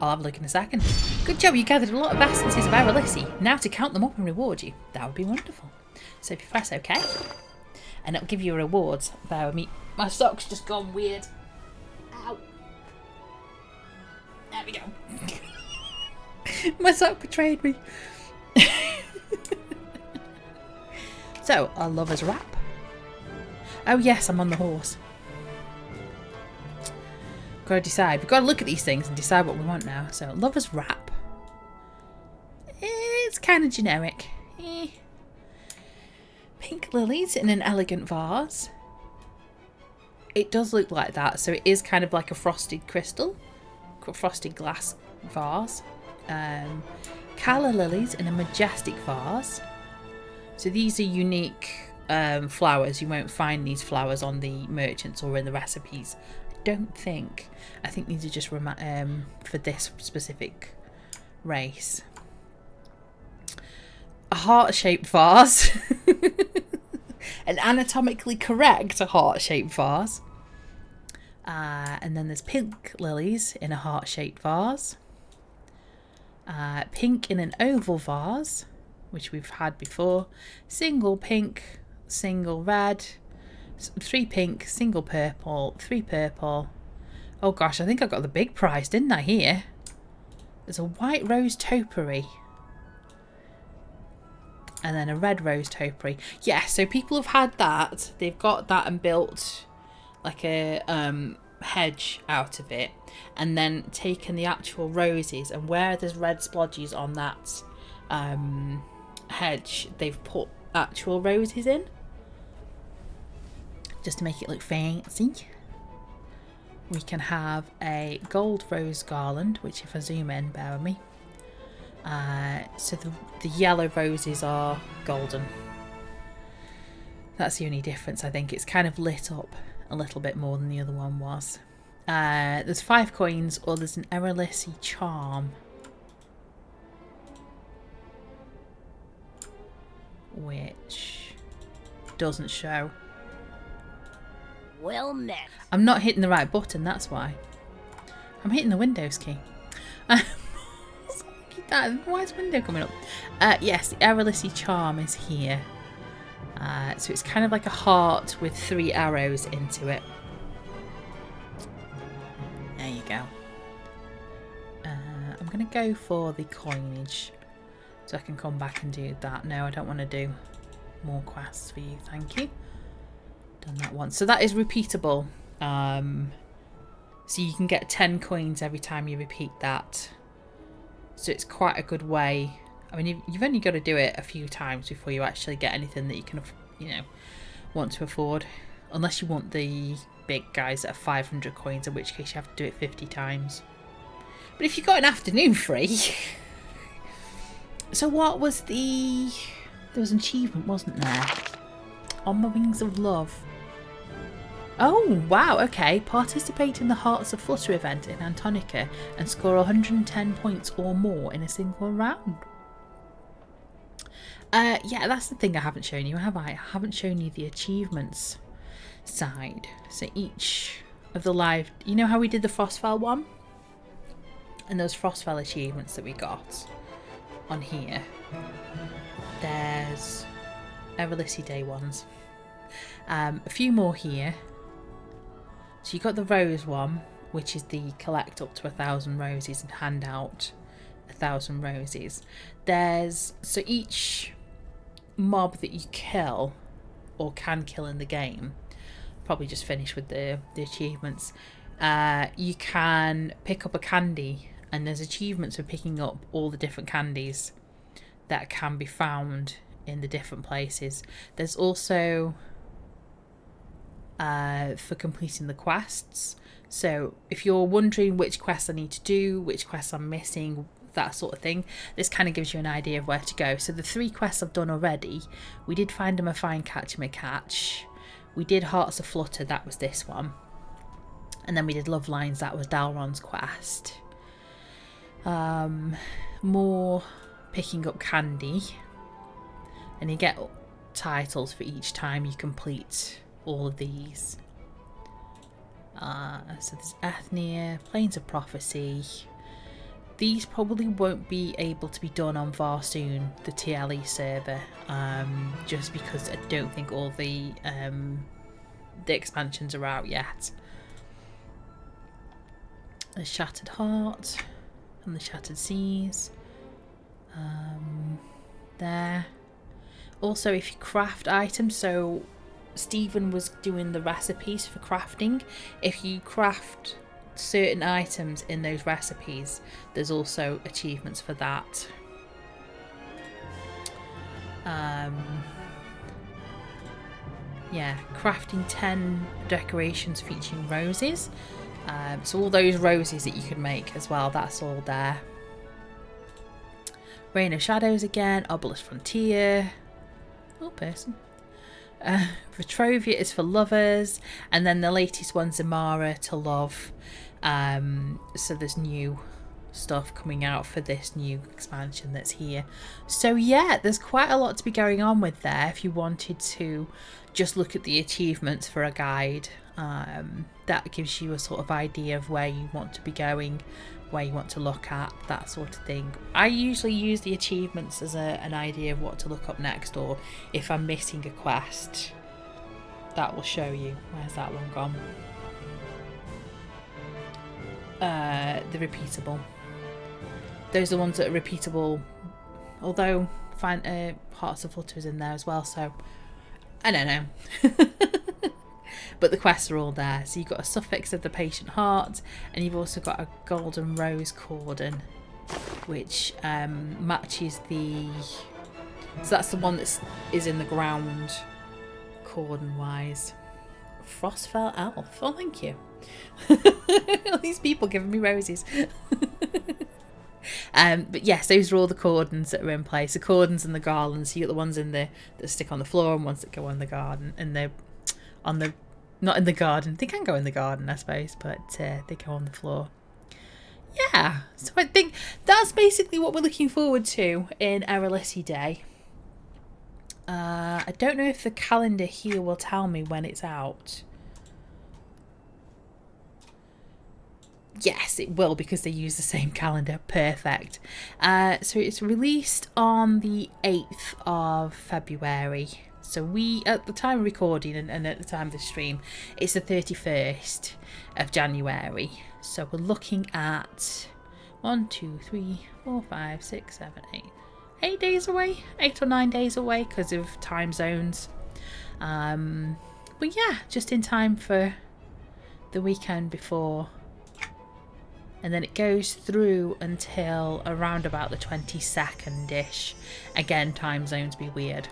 I'll have a look in a second. "Good job, you gathered a lot of essences of Erollisi. Now to count them up and reward you." That would be wonderful. So if you press OK, and it'll give you rewards. Bear with me. My sock's just gone weird. Ow. There we go. My sock betrayed me. So, our lover's wrap. Oh yes, I'm on the horse. Got to decide. We've got to look at these things and decide what we want now. So, lover's wrap. It's kind of generic. Pink lilies in an elegant vase. It does look like that. So, it is kind of like a frosted crystal. Frosted glass vase. Calla lilies in a majestic vase. So these are unique flowers. You won't find these flowers on the merchants or in the recipes. I don't think. I think these are just for this specific race. A heart-shaped vase. An anatomically correct heart-shaped vase. And then there's pink lilies in a heart-shaped vase. Pink in an oval vase, which we've had before. Single pink, single red, 3 pink, single purple, 3 purple. Oh gosh, I think I got the big prize, didn't I, here? There's a white rose topiary. And then a red rose topiary. Yeah, so people have had that. They've got that and built like a hedge out of it. And then taken the actual roses. And where there's red splodges on that hedge, they've put actual roses in just to make it look fancy. We can have a gold rose garland, which if I zoom in, bear with me, so the yellow roses are golden. That's the only difference. I think it's kind of lit up a little bit more than the other one was. There's 5 coins, or there's an Erollisi charm, which doesn't show. Well met. I'm not hitting the right button, that's why. I'm hitting the Windows key. Why is window coming up? Yes, the Erollisi charm is here. So it's kind of like a heart with 3 arrows into it. There you go. I'm going to go for the coinage, so I can come back and do that. No, I don't want to do more quests for you, thank you. Done that once. So that is repeatable. So you can get 10 coins every time you repeat that. So it's quite a good way. I mean, you've only got to do it a few times before you actually get anything that you can, want to afford. Unless you want the big guys that are 500 coins, in which case you have to do it 50 times. But if you've got an afternoon free... So what was the... There was an achievement, wasn't there? On the Wings of Love. Oh, wow, okay. Participate in the Hearts of Flutter event in Antonica and score 110 points or more in a single round. Yeah, that's the thing I haven't shown you, have I? I haven't shown you the achievements side. So each of the live... You know how we did the Frostfell one? And those Frostfell achievements that we got on here. There's Erollisi Day ones. A few more here. So you got the rose one, which is the collect up to 1,000 roses and hand out 1,000 roses. There's... So each mob that you kill, or can kill in the game, probably just finish with the achievements, you can pick up a candy and there's achievements for picking up all the different candies that can be found in the different places. There's also for completing the quests. So if you're wondering which quests I need to do, which quests I'm missing, that sort of thing, this kind of gives you an idea of where to go. So the 3 quests I've done already, we did Find 'em a Fine, Catch 'em a Catch, we did Hearts of Flutter, that was this one, and then we did Love Lines, that was Dalron's quest. More picking up candy, and you get titles for each time you complete all of these. So there's Ethnia, Plains of Prophecy. These probably won't be able to be done on Varsoon, the TLE server, just because I don't think all the expansions are out yet. The Shattered Heart and the Shattered Seas. There. Also, if you craft items, so Stephen was doing the recipes for crafting. If you craft certain items in those recipes, there's also achievements for that. Yeah, crafting 10 decorations featuring roses. So all those roses that you could make as well, that's all there. Reign of Shadows again, Obelisk Frontier. Oh, person. Vitrovia is for lovers, and then the latest one, Zamara to love. So there's new stuff coming out for this new expansion that's here. So yeah, there's quite a lot to be going on with there if you wanted to just look at the achievements for a guide. That gives you a sort of idea of where you want to be going, where you want to look at, that sort of thing. I usually use the achievements as an idea of what to look up next, or if I'm missing a quest, that will show you. Where's that one gone? The repeatable. Those are the ones that are repeatable, although Hearts of Flutter is in there as well, so I don't know. But the quests are all there. So you've got a suffix of the Patient Heart, and you've also got a Golden Rose Cordon, which matches the... So that's the one that is in the ground, cordon-wise. Frostfell Elf. Oh, thank you. All these people giving me roses. But yes, those are all the cordons that are in place. The cordons and the garlands. So you got the ones that stick on the floor, and ones that go on the garden, and they're on the... Not in the garden. They can go in the garden, I suppose, but they go on the floor. Yeah, so I think that's basically what we're looking forward to in Erollisi Day. I don't know if the calendar here will tell me when it's out. Yes, it will, because they use the same calendar. Perfect. So it's released on the 8th of February. So we, at the time of recording and at the time of the stream, it's the 31st of January. So we're looking at 1, 2, 3, 4, 5, 6, 7, 8 days away. 8 or 9 days away because of time zones. But yeah, just in time for the weekend before. And then it goes through until around about the 22nd-ish. Again, time zones be weird.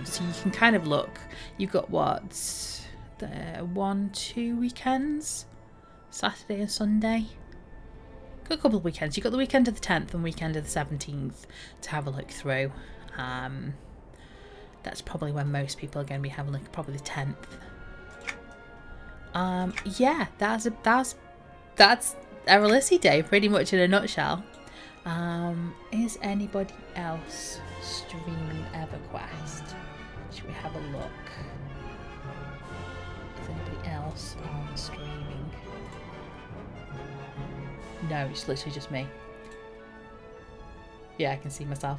So you can kind of look. You've got what? 1, 2 weekends? Saturday and Sunday? Got a couple of weekends. You've got the weekend of the 10th and weekend of the 17th to have a look through. That's probably when most people are going to be having a look, probably the 10th. Yeah, that's Erollisi Day pretty much in a nutshell. Is anybody else streaming EverQuest? Should we have a look? Is anybody else on streaming? No, it's literally just me. Yeah, I can see myself.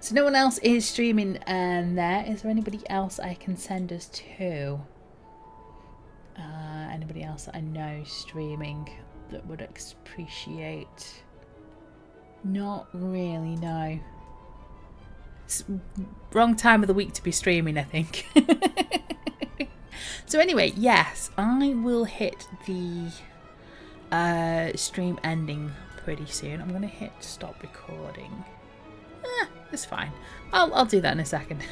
So no one else is streaming there. Is there anybody else I can send us to? Anybody else that I know streaming that would appreciate? Not really, no. It's wrong time of the week to be streaming, I think. So anyway, yes, I will hit the stream ending pretty soon. I'm going to hit stop recording. It's fine. I'll do that in a second.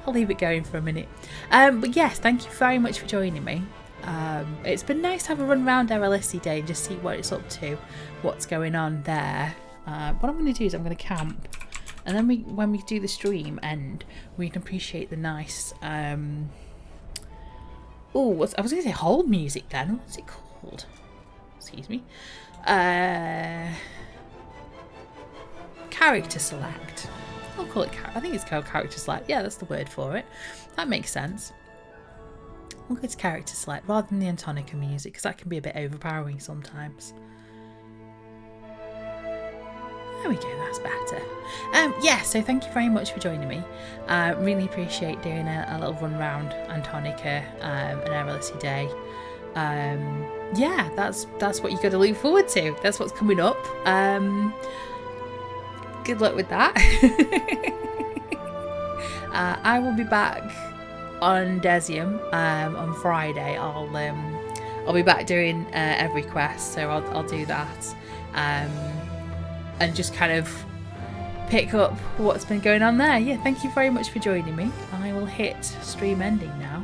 I'll leave it going for a minute. But yes, thank you very much for joining me. It's been nice to have a run around Erollisi Day and just see what it's up to, what's going on there. What I'm going to do is I'm going to camp, and then when we do the stream end, we can appreciate the nice I was going to say hold music then. What's it called? Excuse me. Character select. I'll call it. I think it's called character select. Yeah, that's the word for it. That makes sense. We'll go to character select rather than the Antonica music, because that can be a bit overpowering sometimes. There we go, that's better. Yeah, so thank you very much for joining me. Really appreciate doing a little run round Antonica and Erollisi Day. Yeah, that's what you got to look forward to. That's what's coming up. Good luck with that. I will be back on Desium on Friday. I'll be back doing every quest, so I'll do that. And just kind of pick up what's been going on there. Yeah, thank you very much for joining me. I will hit stream ending now.